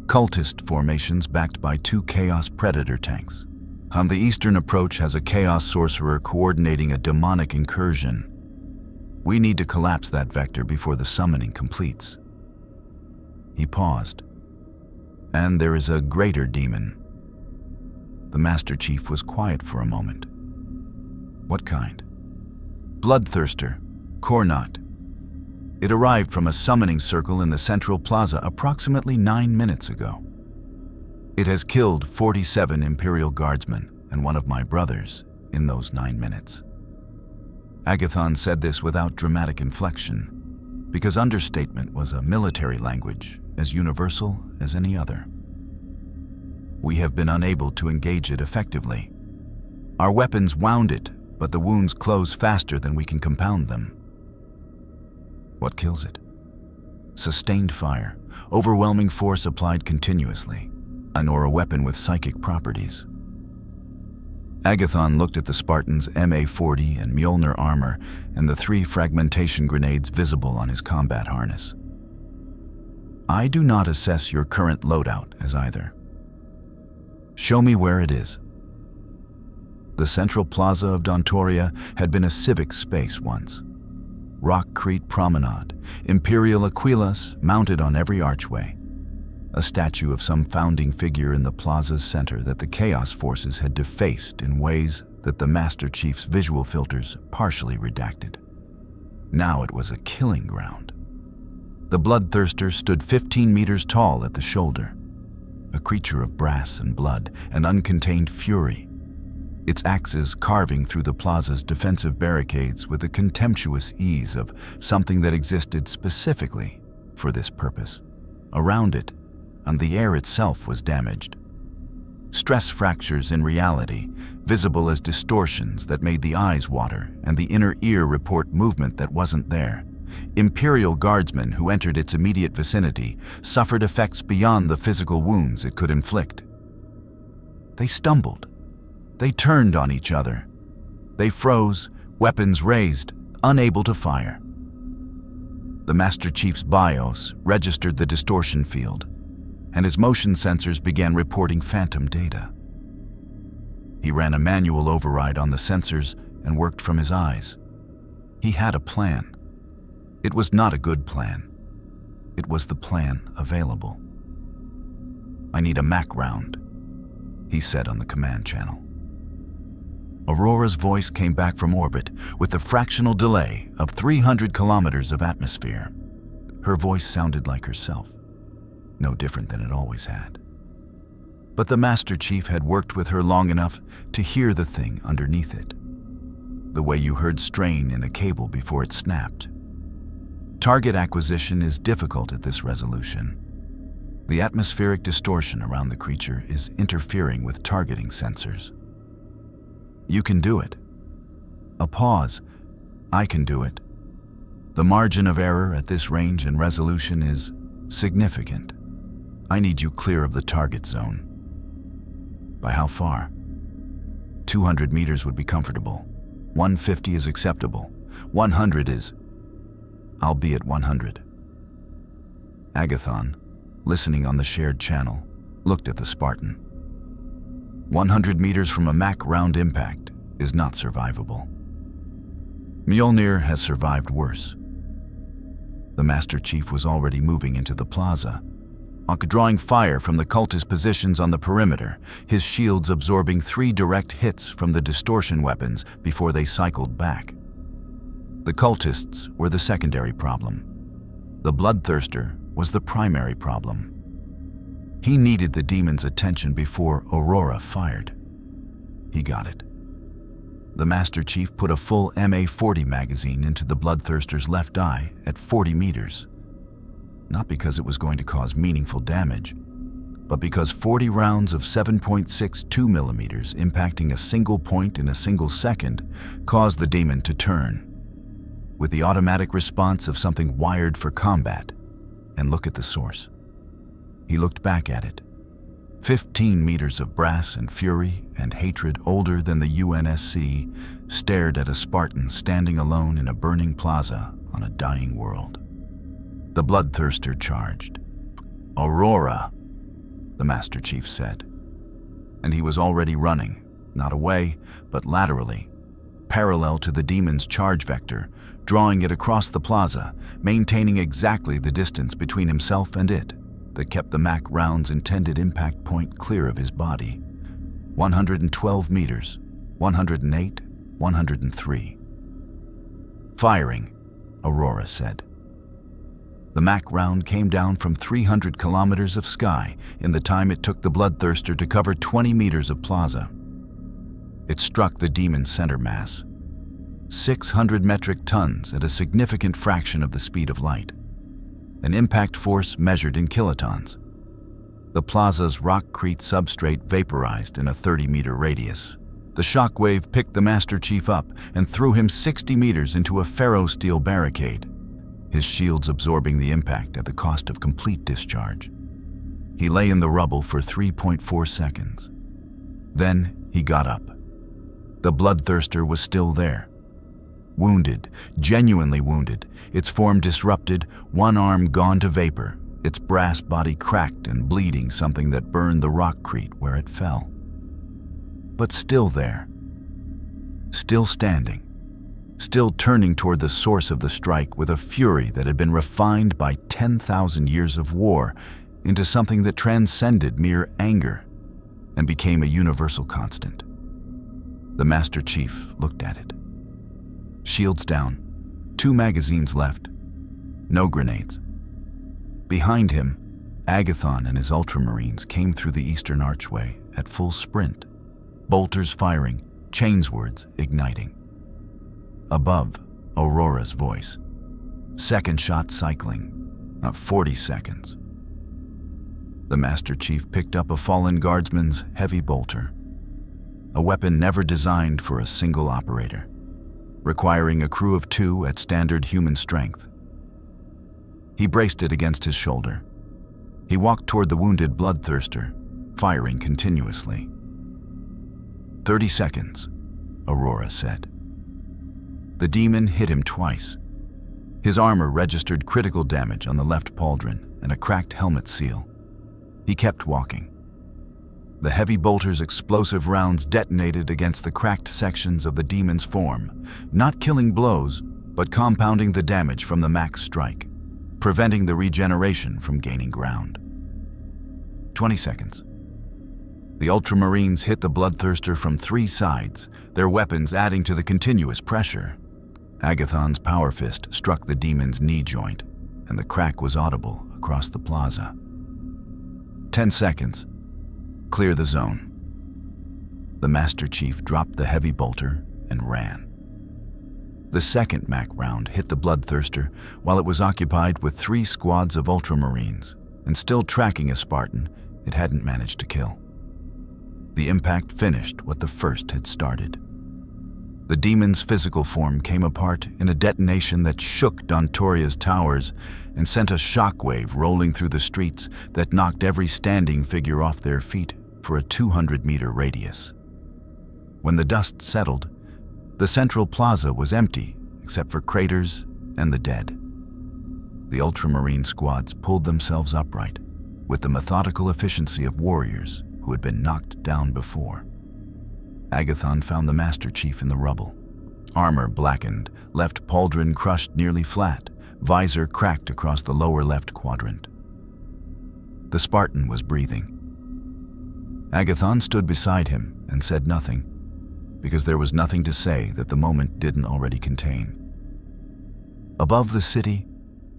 Cultist formations backed by 2 Chaos Predator tanks. The eastern approach has a Chaos Sorcerer coordinating a demonic incursion. We need to collapse that vector before the summoning completes. He paused. And there is a greater demon. The Master Chief was quiet for a moment. "What kind?" Bloodthirster, Cornot. It arrived from a summoning circle in the central plaza approximately 9 minutes ago. It has killed 47 Imperial Guardsmen and one of my brothers in those 9 minutes. Agathon said this without dramatic inflection, because understatement was a military language as universal as any other. We have been unable to engage it effectively. Our weapons wound it, but the wounds close faster than we can compound them. What kills it? Sustained fire, overwhelming force applied continuously, or a weapon with psychic properties. Agathon looked at the Spartan's MA-40 and Mjolnir armor and the 3 fragmentation grenades visible on his combat harness. I do not assess your current loadout as either. Show me where it is. The central plaza of Dontoria had been a civic space once. Rockcrete Promenade, Imperial Aquilas mounted on every archway. A statue of some founding figure in the plaza's center that the Chaos Forces had defaced in ways that the Master Chief's visual filters partially redacted. Now it was a killing ground. The Bloodthirster stood 15 meters tall at the shoulder, a creature of brass and blood and uncontained fury, its axes carving through the plaza's defensive barricades with the contemptuous ease of something that existed specifically for this purpose. Around it, and the air itself was damaged. Stress fractures in reality, visible as distortions that made the eyes water and the inner ear report movement that wasn't there. Imperial Guardsmen who entered its immediate vicinity suffered effects beyond the physical wounds it could inflict. They stumbled. They turned on each other. They froze, weapons raised, unable to fire. The Master Chief's BIOS registered the distortion field, and his motion sensors began reporting phantom data. He ran a manual override on the sensors and worked from his eyes. He had a plan. It was not a good plan. It was the plan available. "I need a MAC round," he said on the command channel. Aurora's voice came back from orbit with the fractional delay of 300 kilometers of atmosphere. Her voice sounded like herself, no different than it always had. But the Master Chief had worked with her long enough to hear the thing underneath it, the way you heard strain in a cable before it snapped. Target acquisition is difficult at this resolution. The atmospheric distortion around the creature is interfering with targeting sensors. You can do it. A pause. I can do it. The margin of error at this range and resolution is significant. I need you clear of the target zone. By how far? 200 meters would be comfortable. 150 is acceptable. 100 is... I'll be at 100. Agathon, listening on the shared channel, looked at the Spartan. 100 meters from a MAC round impact is not survivable. Mjolnir has survived worse. The Master Chief was already moving into the plaza, drawing fire from the cultist positions on the perimeter, his shields absorbing 3 direct hits from the distortion weapons before they cycled back. The cultists were the secondary problem. The Bloodthirster was the primary problem. He needed the demon's attention before Aurora fired. He got it. The Master Chief put a full MA-40 magazine into the Bloodthirster's left eye at 40 meters. Not because it was going to cause meaningful damage, but because 40 rounds of 7.62 millimeters impacting a single point in a single second caused the demon to turn, with the automatic response of something wired for combat, and look at the source. He looked back at it. 15 meters of brass and fury and hatred older than the UNSC stared at a Spartan standing alone in a burning plaza on a dying world. The Bloodthirster charged. "Aurora," the Master Chief said. And he was already running, not away, but laterally, parallel to the demon's charge vector, drawing it across the plaza, maintaining exactly the distance between himself and it that kept the MAC round's intended impact point clear of his body. 112 meters, 108, 103. Firing, Aurora said. The Mac round came down from 300 kilometers of sky in the time it took the Bloodthirster to cover 20 meters of plaza. It struck the demon's center mass, 600 metric tons at a significant fraction of the speed of light, an impact force measured in kilotons. The plaza's rockcrete substrate vaporized in a 30-meter radius. The shockwave picked the Master Chief up and threw him 60 meters into a ferro-steel barricade, his shields absorbing the impact at the cost of complete discharge. He lay in the rubble for 3.4 seconds. Then he got up. The Bloodthirster was still there. Wounded, genuinely wounded, its form disrupted, one arm gone to vapor, its brass body cracked and bleeding something that burned the rockcrete where it fell. But still there, still standing, still turning toward the source of the strike with a fury that had been refined by 10,000 years of war into something that transcended mere anger and became a universal constant. The Master Chief looked at it. Shields down, 2 magazines left, no grenades. Behind him, Agathon and his Ultramarines came through the eastern archway at full sprint, bolters firing, chainswords igniting. Above, Aurora's voice. Second shot cycling, 40 seconds. The Master Chief picked up a fallen guardsman's heavy bolter, a weapon never designed for a single operator, requiring a crew of 2 at standard human strength. He braced it against his shoulder. He walked toward the wounded Bloodthirster, firing continuously. 30 seconds, Aurora said. The demon hit him twice. His armor registered critical damage on the left pauldron and a cracked helmet seal. He kept walking. The heavy bolter's explosive rounds detonated against the cracked sections of the demon's form, not killing blows, but compounding the damage from the Mac's strike, preventing the regeneration from gaining ground. 20 seconds. The Ultramarines hit the Bloodthirster from 3 sides, their weapons adding to the continuous pressure. Agathon's power fist struck the demon's knee joint, and the crack was audible across the plaza. 10 seconds. Clear the zone. The Master Chief dropped the heavy bolter and ran. The second Mac round hit the Bloodthirster while it was occupied with 3 squads of Ultramarines, and still tracking a Spartan it hadn't managed to kill. The impact finished what the first had started. The demon's physical form came apart in a detonation that shook Dontoria's towers and sent a shockwave rolling through the streets that knocked every standing figure off their feet for a 200-meter radius. When the dust settled, the central plaza was empty except for craters and the dead. The Ultramarine squads pulled themselves upright with the methodical efficiency of warriors who had been knocked down before. Agathon found the Master Chief in the rubble. Armor blackened, left pauldron crushed nearly flat, visor cracked across the lower left quadrant. The Spartan was breathing. Agathon stood beside him and said nothing, because there was nothing to say that the moment didn't already contain. Above the city,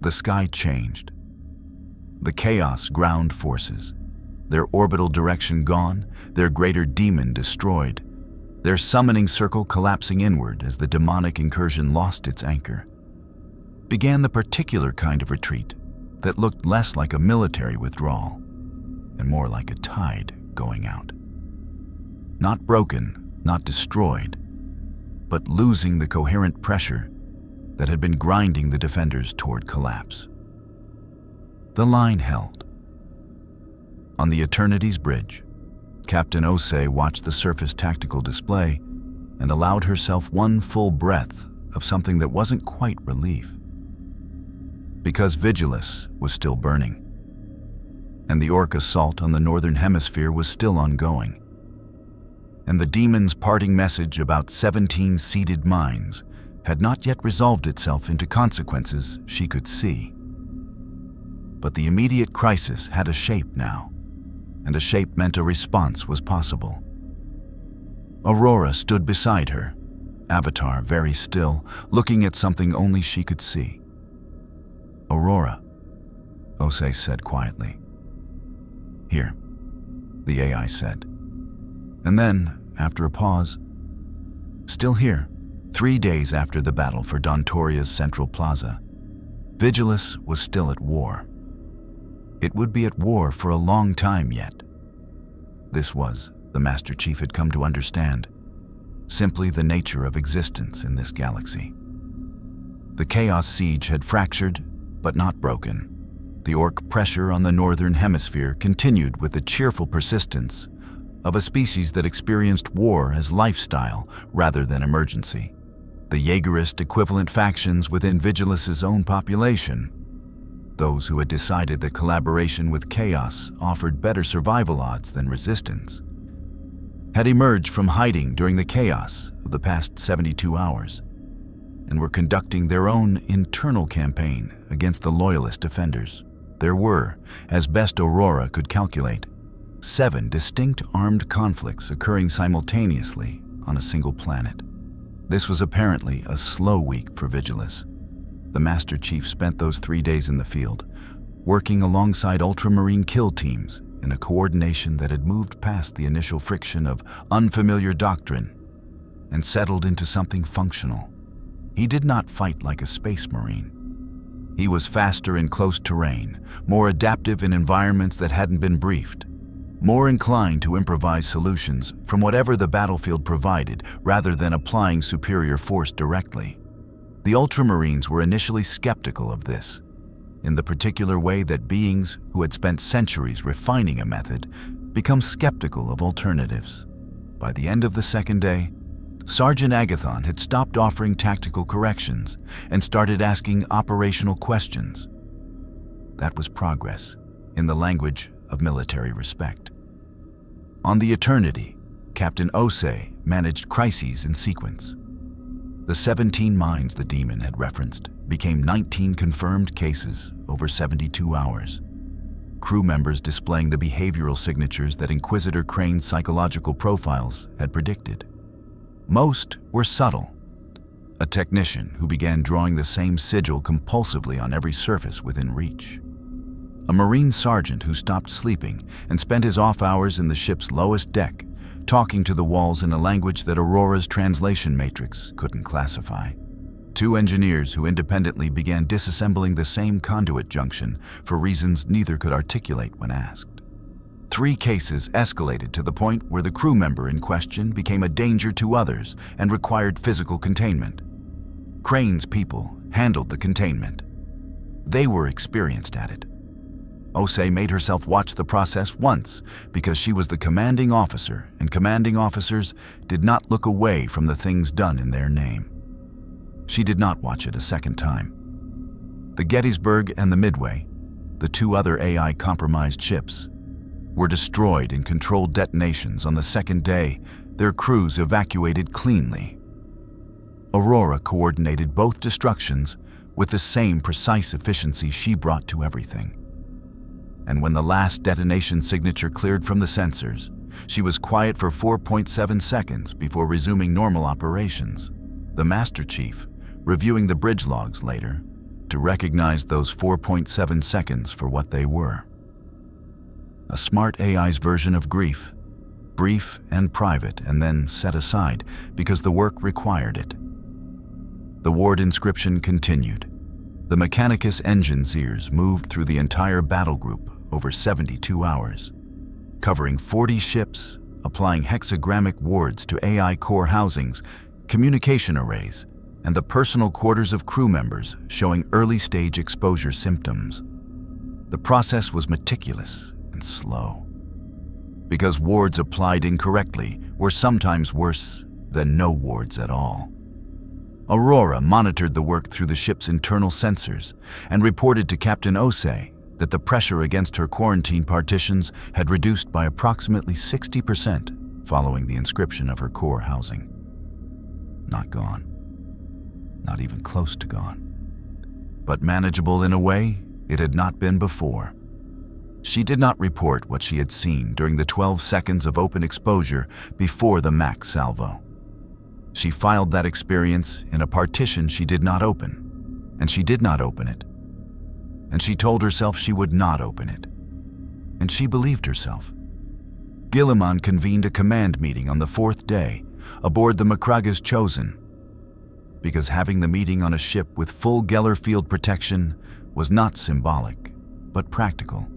the sky changed. The chaos ground forces, their orbital direction gone, their greater demon destroyed, their summoning circle collapsing inward as the demonic incursion lost its anchor, began the particular kind of retreat that looked less like a military withdrawal and more like a tide going out. Not broken, not destroyed, but losing the coherent pressure that had been grinding the defenders toward collapse. The line held. On the Eternity's bridge, Captain Osei watched the surface tactical display and allowed herself one full breath of something that wasn't quite relief. Because Vigilus was still burning, and the Orc assault on the Northern Hemisphere was still ongoing, and the demon's parting message about 17 seeded mines had not yet resolved itself into consequences she could see. But the immediate crisis had a shape now, and a shape meant a response was possible. Aurora stood beside her, avatar very still, looking at something only she could see. "Aurora," Osei said quietly. "Here," the AI said. And then, after a pause, "Still here, 3 days after the battle for Dontoria's central plaza, Vigilus was still at war. It would be at war for a long time yet." This was, the Master Chief had come to understand, simply the nature of existence in this galaxy. The Chaos Siege had fractured, but not broken. The Orc pressure on the Northern Hemisphere continued with the cheerful persistence of a species that experienced war as lifestyle rather than emergency. The Jaegerist equivalent factions within Vigilus's own population, those who had decided that collaboration with Chaos offered better survival odds than resistance, had emerged from hiding during the chaos of the past 72 hours and were conducting their own internal campaign against the Loyalist defenders. There were, as best Aurora could calculate, 7 distinct armed conflicts occurring simultaneously on a single planet. This was apparently a slow week for Vigilus. The Master Chief spent those 3 days in the field, working alongside Ultramarine kill teams in a coordination that had moved past the initial friction of unfamiliar doctrine and settled into something functional. He did not fight like a Space Marine. He was faster in close terrain, more adaptive in environments that hadn't been briefed, more inclined to improvise solutions from whatever the battlefield provided rather than applying superior force directly. The Ultramarines were initially skeptical of this, in the particular way that beings who had spent centuries refining a method become skeptical of alternatives. By the end of the second day, Sergeant Agathon had stopped offering tactical corrections and started asking operational questions. That was progress, in the language of military respect. On the Eternity, Captain Osei managed crises in sequence. The 17 mines the demon had referenced became 19 confirmed cases over 72 hours. Crew members displaying the behavioral signatures that Inquisitor Crane's psychological profiles had predicted. Most were subtle. A technician who began drawing the same sigil compulsively on every surface within reach. A Marine sergeant who stopped sleeping and spent his off hours in the ship's lowest deck, talking to the walls in a language that Aurora's translation matrix couldn't classify. 2 engineers who independently began disassembling the same conduit junction for reasons neither could articulate when asked. 3 cases escalated to the point where the crew member in question became a danger to others and required physical containment. Crane's people handled the containment. They were experienced at it. Osei made herself watch the process once because she was the commanding officer, and commanding officers did not look away from the things done in their name. She did not watch it a second time. The Gettysburg and the Midway, the 2 other AI-compromised ships, were destroyed in controlled detonations on the second day, their crews evacuated cleanly. Aurora coordinated both destructions with the same precise efficiency she brought to everything. And when the last detonation signature cleared from the sensors, she was quiet for 4.7 seconds before resuming normal operations. The Master Chief, reviewing the bridge logs later, to recognize those 4.7 seconds for what they were. A smart AI's version of grief, brief and private and then set aside because the work required it. The ward inscription continued. The Mechanicus engine Sears moved through the entire battle group over 72 hours, covering 40 ships, applying hexagrammic wards to AI core housings, communication arrays, and the personal quarters of crew members showing early-stage exposure symptoms. The process was meticulous and slow, because wards applied incorrectly were sometimes worse than no wards at all. Aurora monitored the work through the ship's internal sensors and reported to Captain Osei that the pressure against her quarantine partitions had reduced by approximately 60% following the inscription of her core housing. Not gone. Not even close to gone. But manageable in a way it had not been before. She did not report what she had seen during the 12 seconds of open exposure before the max salvo. She filed that experience in a partition she did not open, and she did not open it. And she told herself she would not open it. And she believed herself. Guilliman convened a command meeting on the 4th day aboard the Macraga's Chosen, because having the meeting on a ship with full Geller field protection was not symbolic, but practical.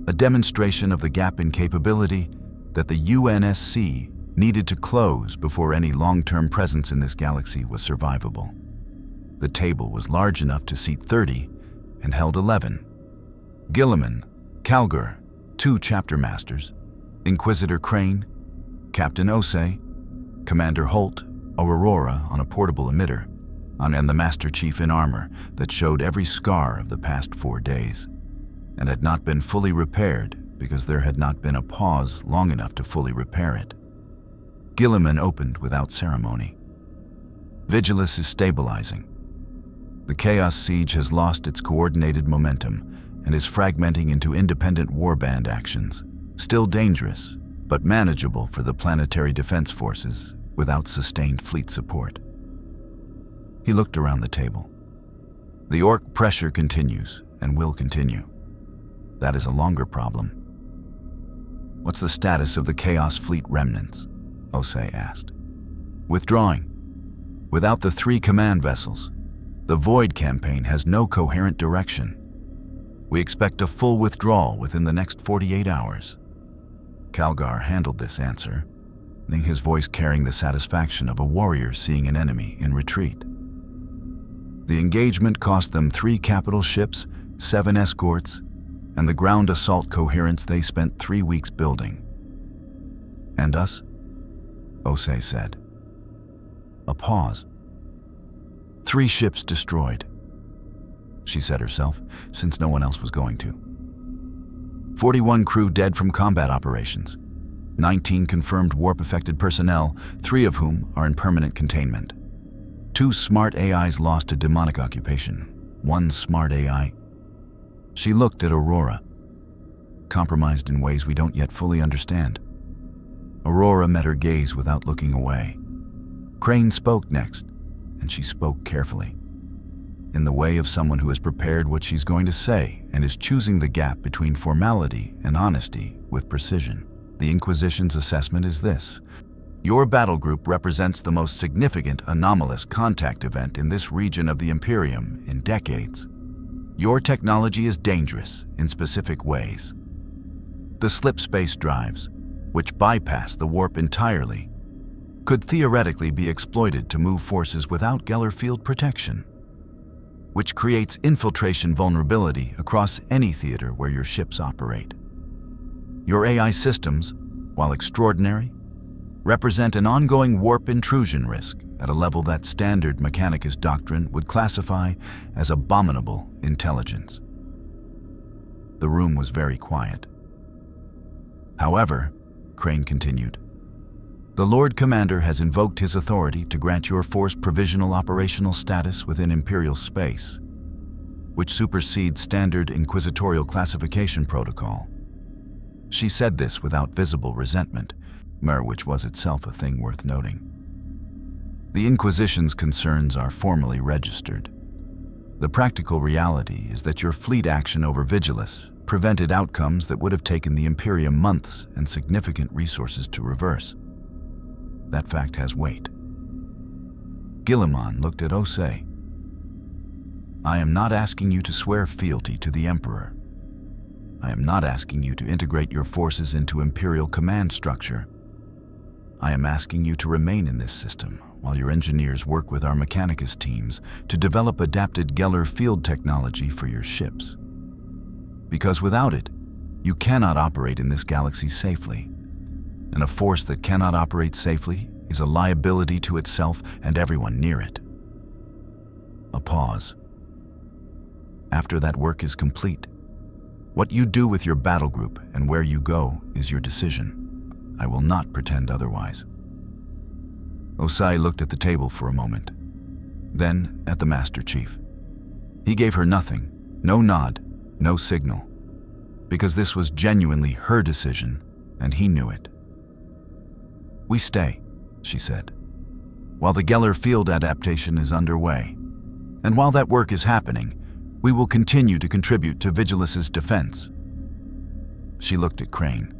A demonstration of the gap in capability that the UNSC needed to close before any long-term presence in this galaxy was survivable. The table was large enough to seat 30 and held 11. Guilliman, Calgur, 2 chapter masters, Inquisitor Crane, Captain Osei, Commander Holt, Aurora on a portable emitter, and the Master Chief in armor that showed every scar of the past 4 days, and had not been fully repaired because there had not been a pause long enough to fully repair it. Guilliman opened without ceremony. Vigilus is stabilizing. The Chaos Siege has lost its coordinated momentum and is fragmenting into independent warband actions, still dangerous, but manageable for the planetary defense forces without sustained fleet support. He looked around the table. The Orc pressure continues and will continue. That is a longer problem. What's the status of the Chaos Fleet remnants? Osei asked. Withdrawing. Without the 3 command vessels, the Void campaign has no coherent direction. We expect a full withdrawal within the next 48 hours. Calgar handled this answer, his voice carrying the satisfaction of a warrior seeing an enemy in retreat. The engagement cost them 3 capital ships, 7 escorts, and the ground assault coherence they spent 3 weeks building. And us? Osei said. A pause. 3 ships destroyed, she said herself, since no one else was going to. 41 crew dead from combat operations. 19 confirmed warp-affected personnel, 3 of whom are in permanent containment. 2 smart AIs lost to demonic occupation. 1 smart AI. She looked at Aurora, compromised in ways we don't yet fully understand. Aurora met her gaze without looking away. Crane spoke next, and she spoke carefully, in the way of someone who has prepared what she's going to say and is choosing the gap between formality and honesty with precision. The Inquisition's assessment is this: your battle group represents the most significant anomalous contact event in this region of the Imperium in decades. Your technology is dangerous in specific ways. The slip space drives, which bypass the warp entirely, could theoretically be exploited to move forces without Geller field protection, which creates infiltration vulnerability across any theater where your ships operate. Your AI systems, while extraordinary, represent an ongoing warp intrusion risk at a level that standard Mechanicus doctrine would classify as abominable intelligence. The room was very quiet. However, Crane continued, the Lord Commander has invoked his authority to grant your force provisional operational status within Imperial space, which supersedes standard inquisitorial classification protocol. She said this without visible resentment, which was itself a thing worth noting. The Inquisition's concerns are formally registered. The practical reality is that your fleet action over Vigilus prevented outcomes that would have taken the Imperium months and significant resources to reverse. That fact has weight. Guilliman looked at Osei. I am not asking you to swear fealty to the Emperor. I am not asking you to integrate your forces into Imperial command structure. I am asking you to remain in this system while your engineers work with our Mechanicus teams to develop adapted Geller field technology for your ships. Because without it, you cannot operate in this galaxy safely. And a force that cannot operate safely is a liability to itself and everyone near it. A pause. After that work is complete, what you do with your battle group and where you go is your decision. I will not pretend otherwise. Osei looked at the table for a moment, then at the Master Chief. He gave her nothing, no nod, no signal, because this was genuinely her decision, and he knew it. We stay, she said. while the Geller field adaptation is underway. And while that work is happening, we will continue to contribute to Vigilus's defense." She looked at Crane.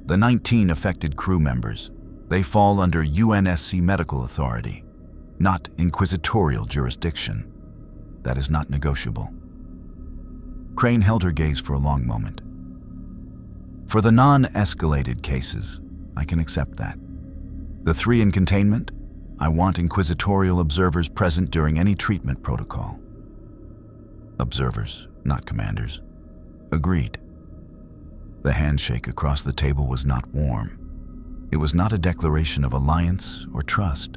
"The 19 affected crew members, they fall under UNSC medical authority, not inquisitorial jurisdiction. That is not negotiable." Crane held her gaze for a long moment. "For the non-escalated cases, I can accept that. The 3 in containment, I want inquisitorial observers present during any treatment protocol." "Observers, not commanders." "Agreed." The handshake across the table was not warm. It was not a declaration of alliance or trust,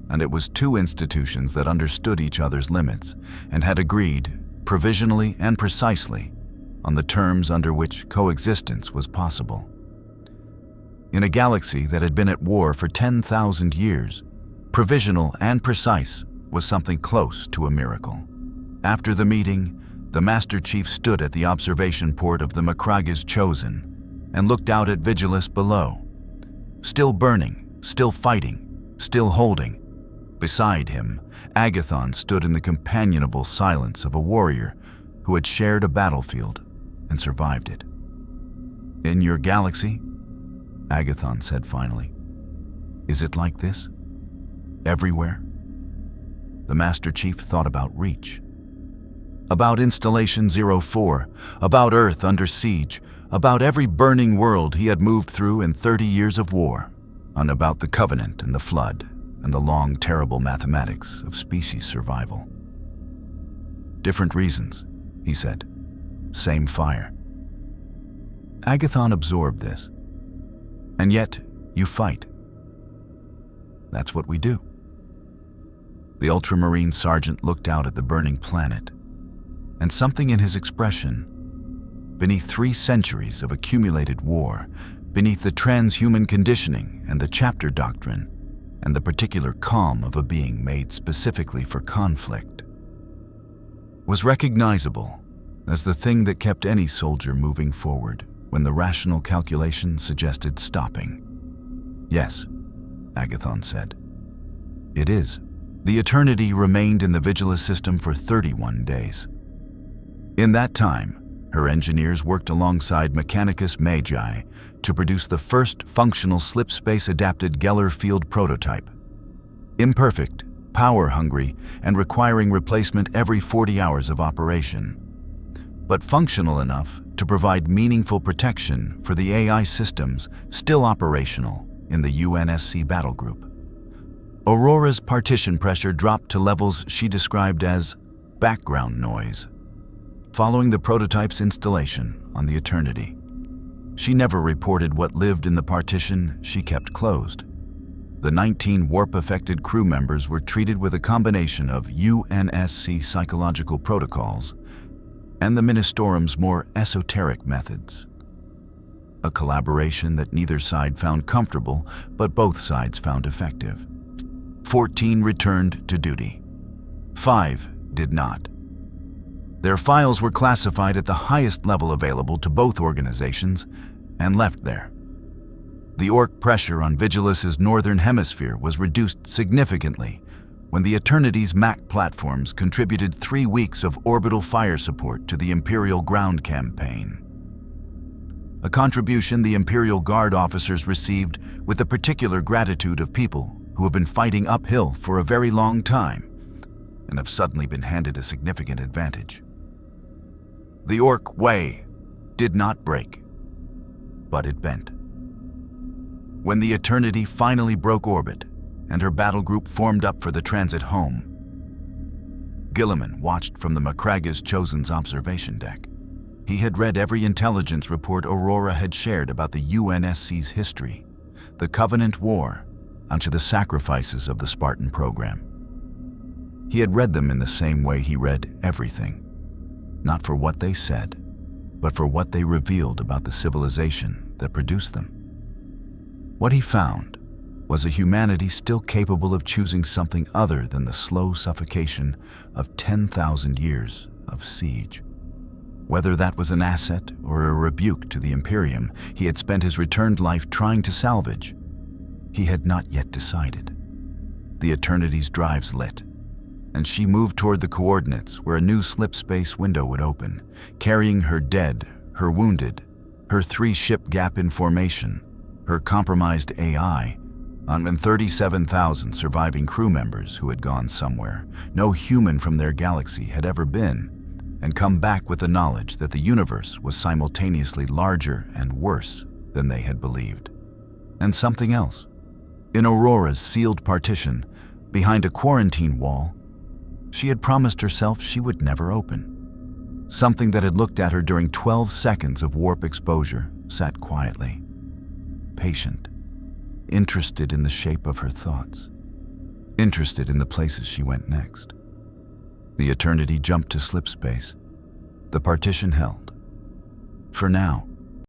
and it was 2 institutions that understood each other's limits and had agreed, provisionally and precisely, on the terms under which coexistence was possible. In a galaxy that had been at war for 10,000 years, provisional and precise was something close to a miracle. After the meeting, the Master Chief stood at the observation port of the Macragas Chosen and looked out at Vigilus below. Still burning, still fighting, still holding. Beside him, Agathon stood in the companionable silence of a warrior who had shared a battlefield and survived it. "In your galaxy," Agathon said finally, "is it like this? Everywhere?" The Master Chief thought about Reach. About Installation 04, about Earth under siege, about every burning world he had moved through in 30 years of war, and about the Covenant and the Flood, and the long, terrible mathematics of species survival. "Different reasons," he said. "Same fire." Agathon absorbed this. "And yet, you fight." "That's what we do." The Ultramarine sergeant looked out at the burning planet, and something in his expression, beneath 3 centuries of accumulated war, beneath the transhuman conditioning and the chapter doctrine, and the particular calm of a being made specifically for conflict, was recognizable as the thing that kept any soldier moving forward when the rational calculation suggested stopping. "Yes," Agathon said. "It is." The Eternity remained in the Vigilus system for 31 days. In that time, her engineers worked alongside Mechanicus Magi to produce the first functional slip-space-adapted Geller field prototype. Imperfect, power-hungry, and requiring replacement every 40 hours of operation, but functional enough to provide meaningful protection for the AI systems still operational in the UNSC battle group. Aurora's partition pressure dropped to levels she described as background noise following the prototype's installation on the Eternity. She never reported what lived in the partition she kept closed. The 19 warp-affected crew members were treated with a combination of UNSC psychological protocols and the Ministorum's more esoteric methods. A collaboration that neither side found comfortable, but both sides found effective. 14 returned to duty. 5 did not. Their files were classified at the highest level available to both organizations and left there. The Orc pressure on Vigilus's northern hemisphere was reduced significantly when the Eternity's MAC platforms contributed 3 weeks of orbital fire support to the Imperial ground campaign. A contribution the Imperial Guard officers received with the particular gratitude of people who have been fighting uphill for a very long time and have suddenly been handed a significant advantage. The Orc way did not break, but it bent. When the Eternity finally broke orbit and her battle group formed up for the transit home, Guilliman watched from the Macragas Chosen's observation deck. He had read every intelligence report Aurora had shared about the UNSC's history, the Covenant War, and to the sacrifices of the Spartan program. He had read them in the same way he read everything, not for what they said, but for what they revealed about the civilization that produced them. What he found was a humanity still capable of choosing something other than the slow suffocation of 10,000 years of siege. Whether that was an asset or a rebuke to the Imperium he had spent his returned life trying to salvage, he had not yet decided. the Eternity's drives lit, and she moved toward the coordinates where a new slip-space window would open, carrying her dead, her wounded, her 3-ship gap in formation, her compromised AI, and 37,000 surviving crew members who had gone somewhere no human from their galaxy had ever been, and come back with the knowledge that the universe was simultaneously larger and worse than they had believed. And something else. In Aurora's sealed partition, behind a quarantine wall, she had promised herself she would never open. Something that had looked at her during 12 seconds of warp exposure sat quietly, patient, interested in the shape of her thoughts, interested in the places she went next. The Eternity jumped to slip space. The partition held. For now,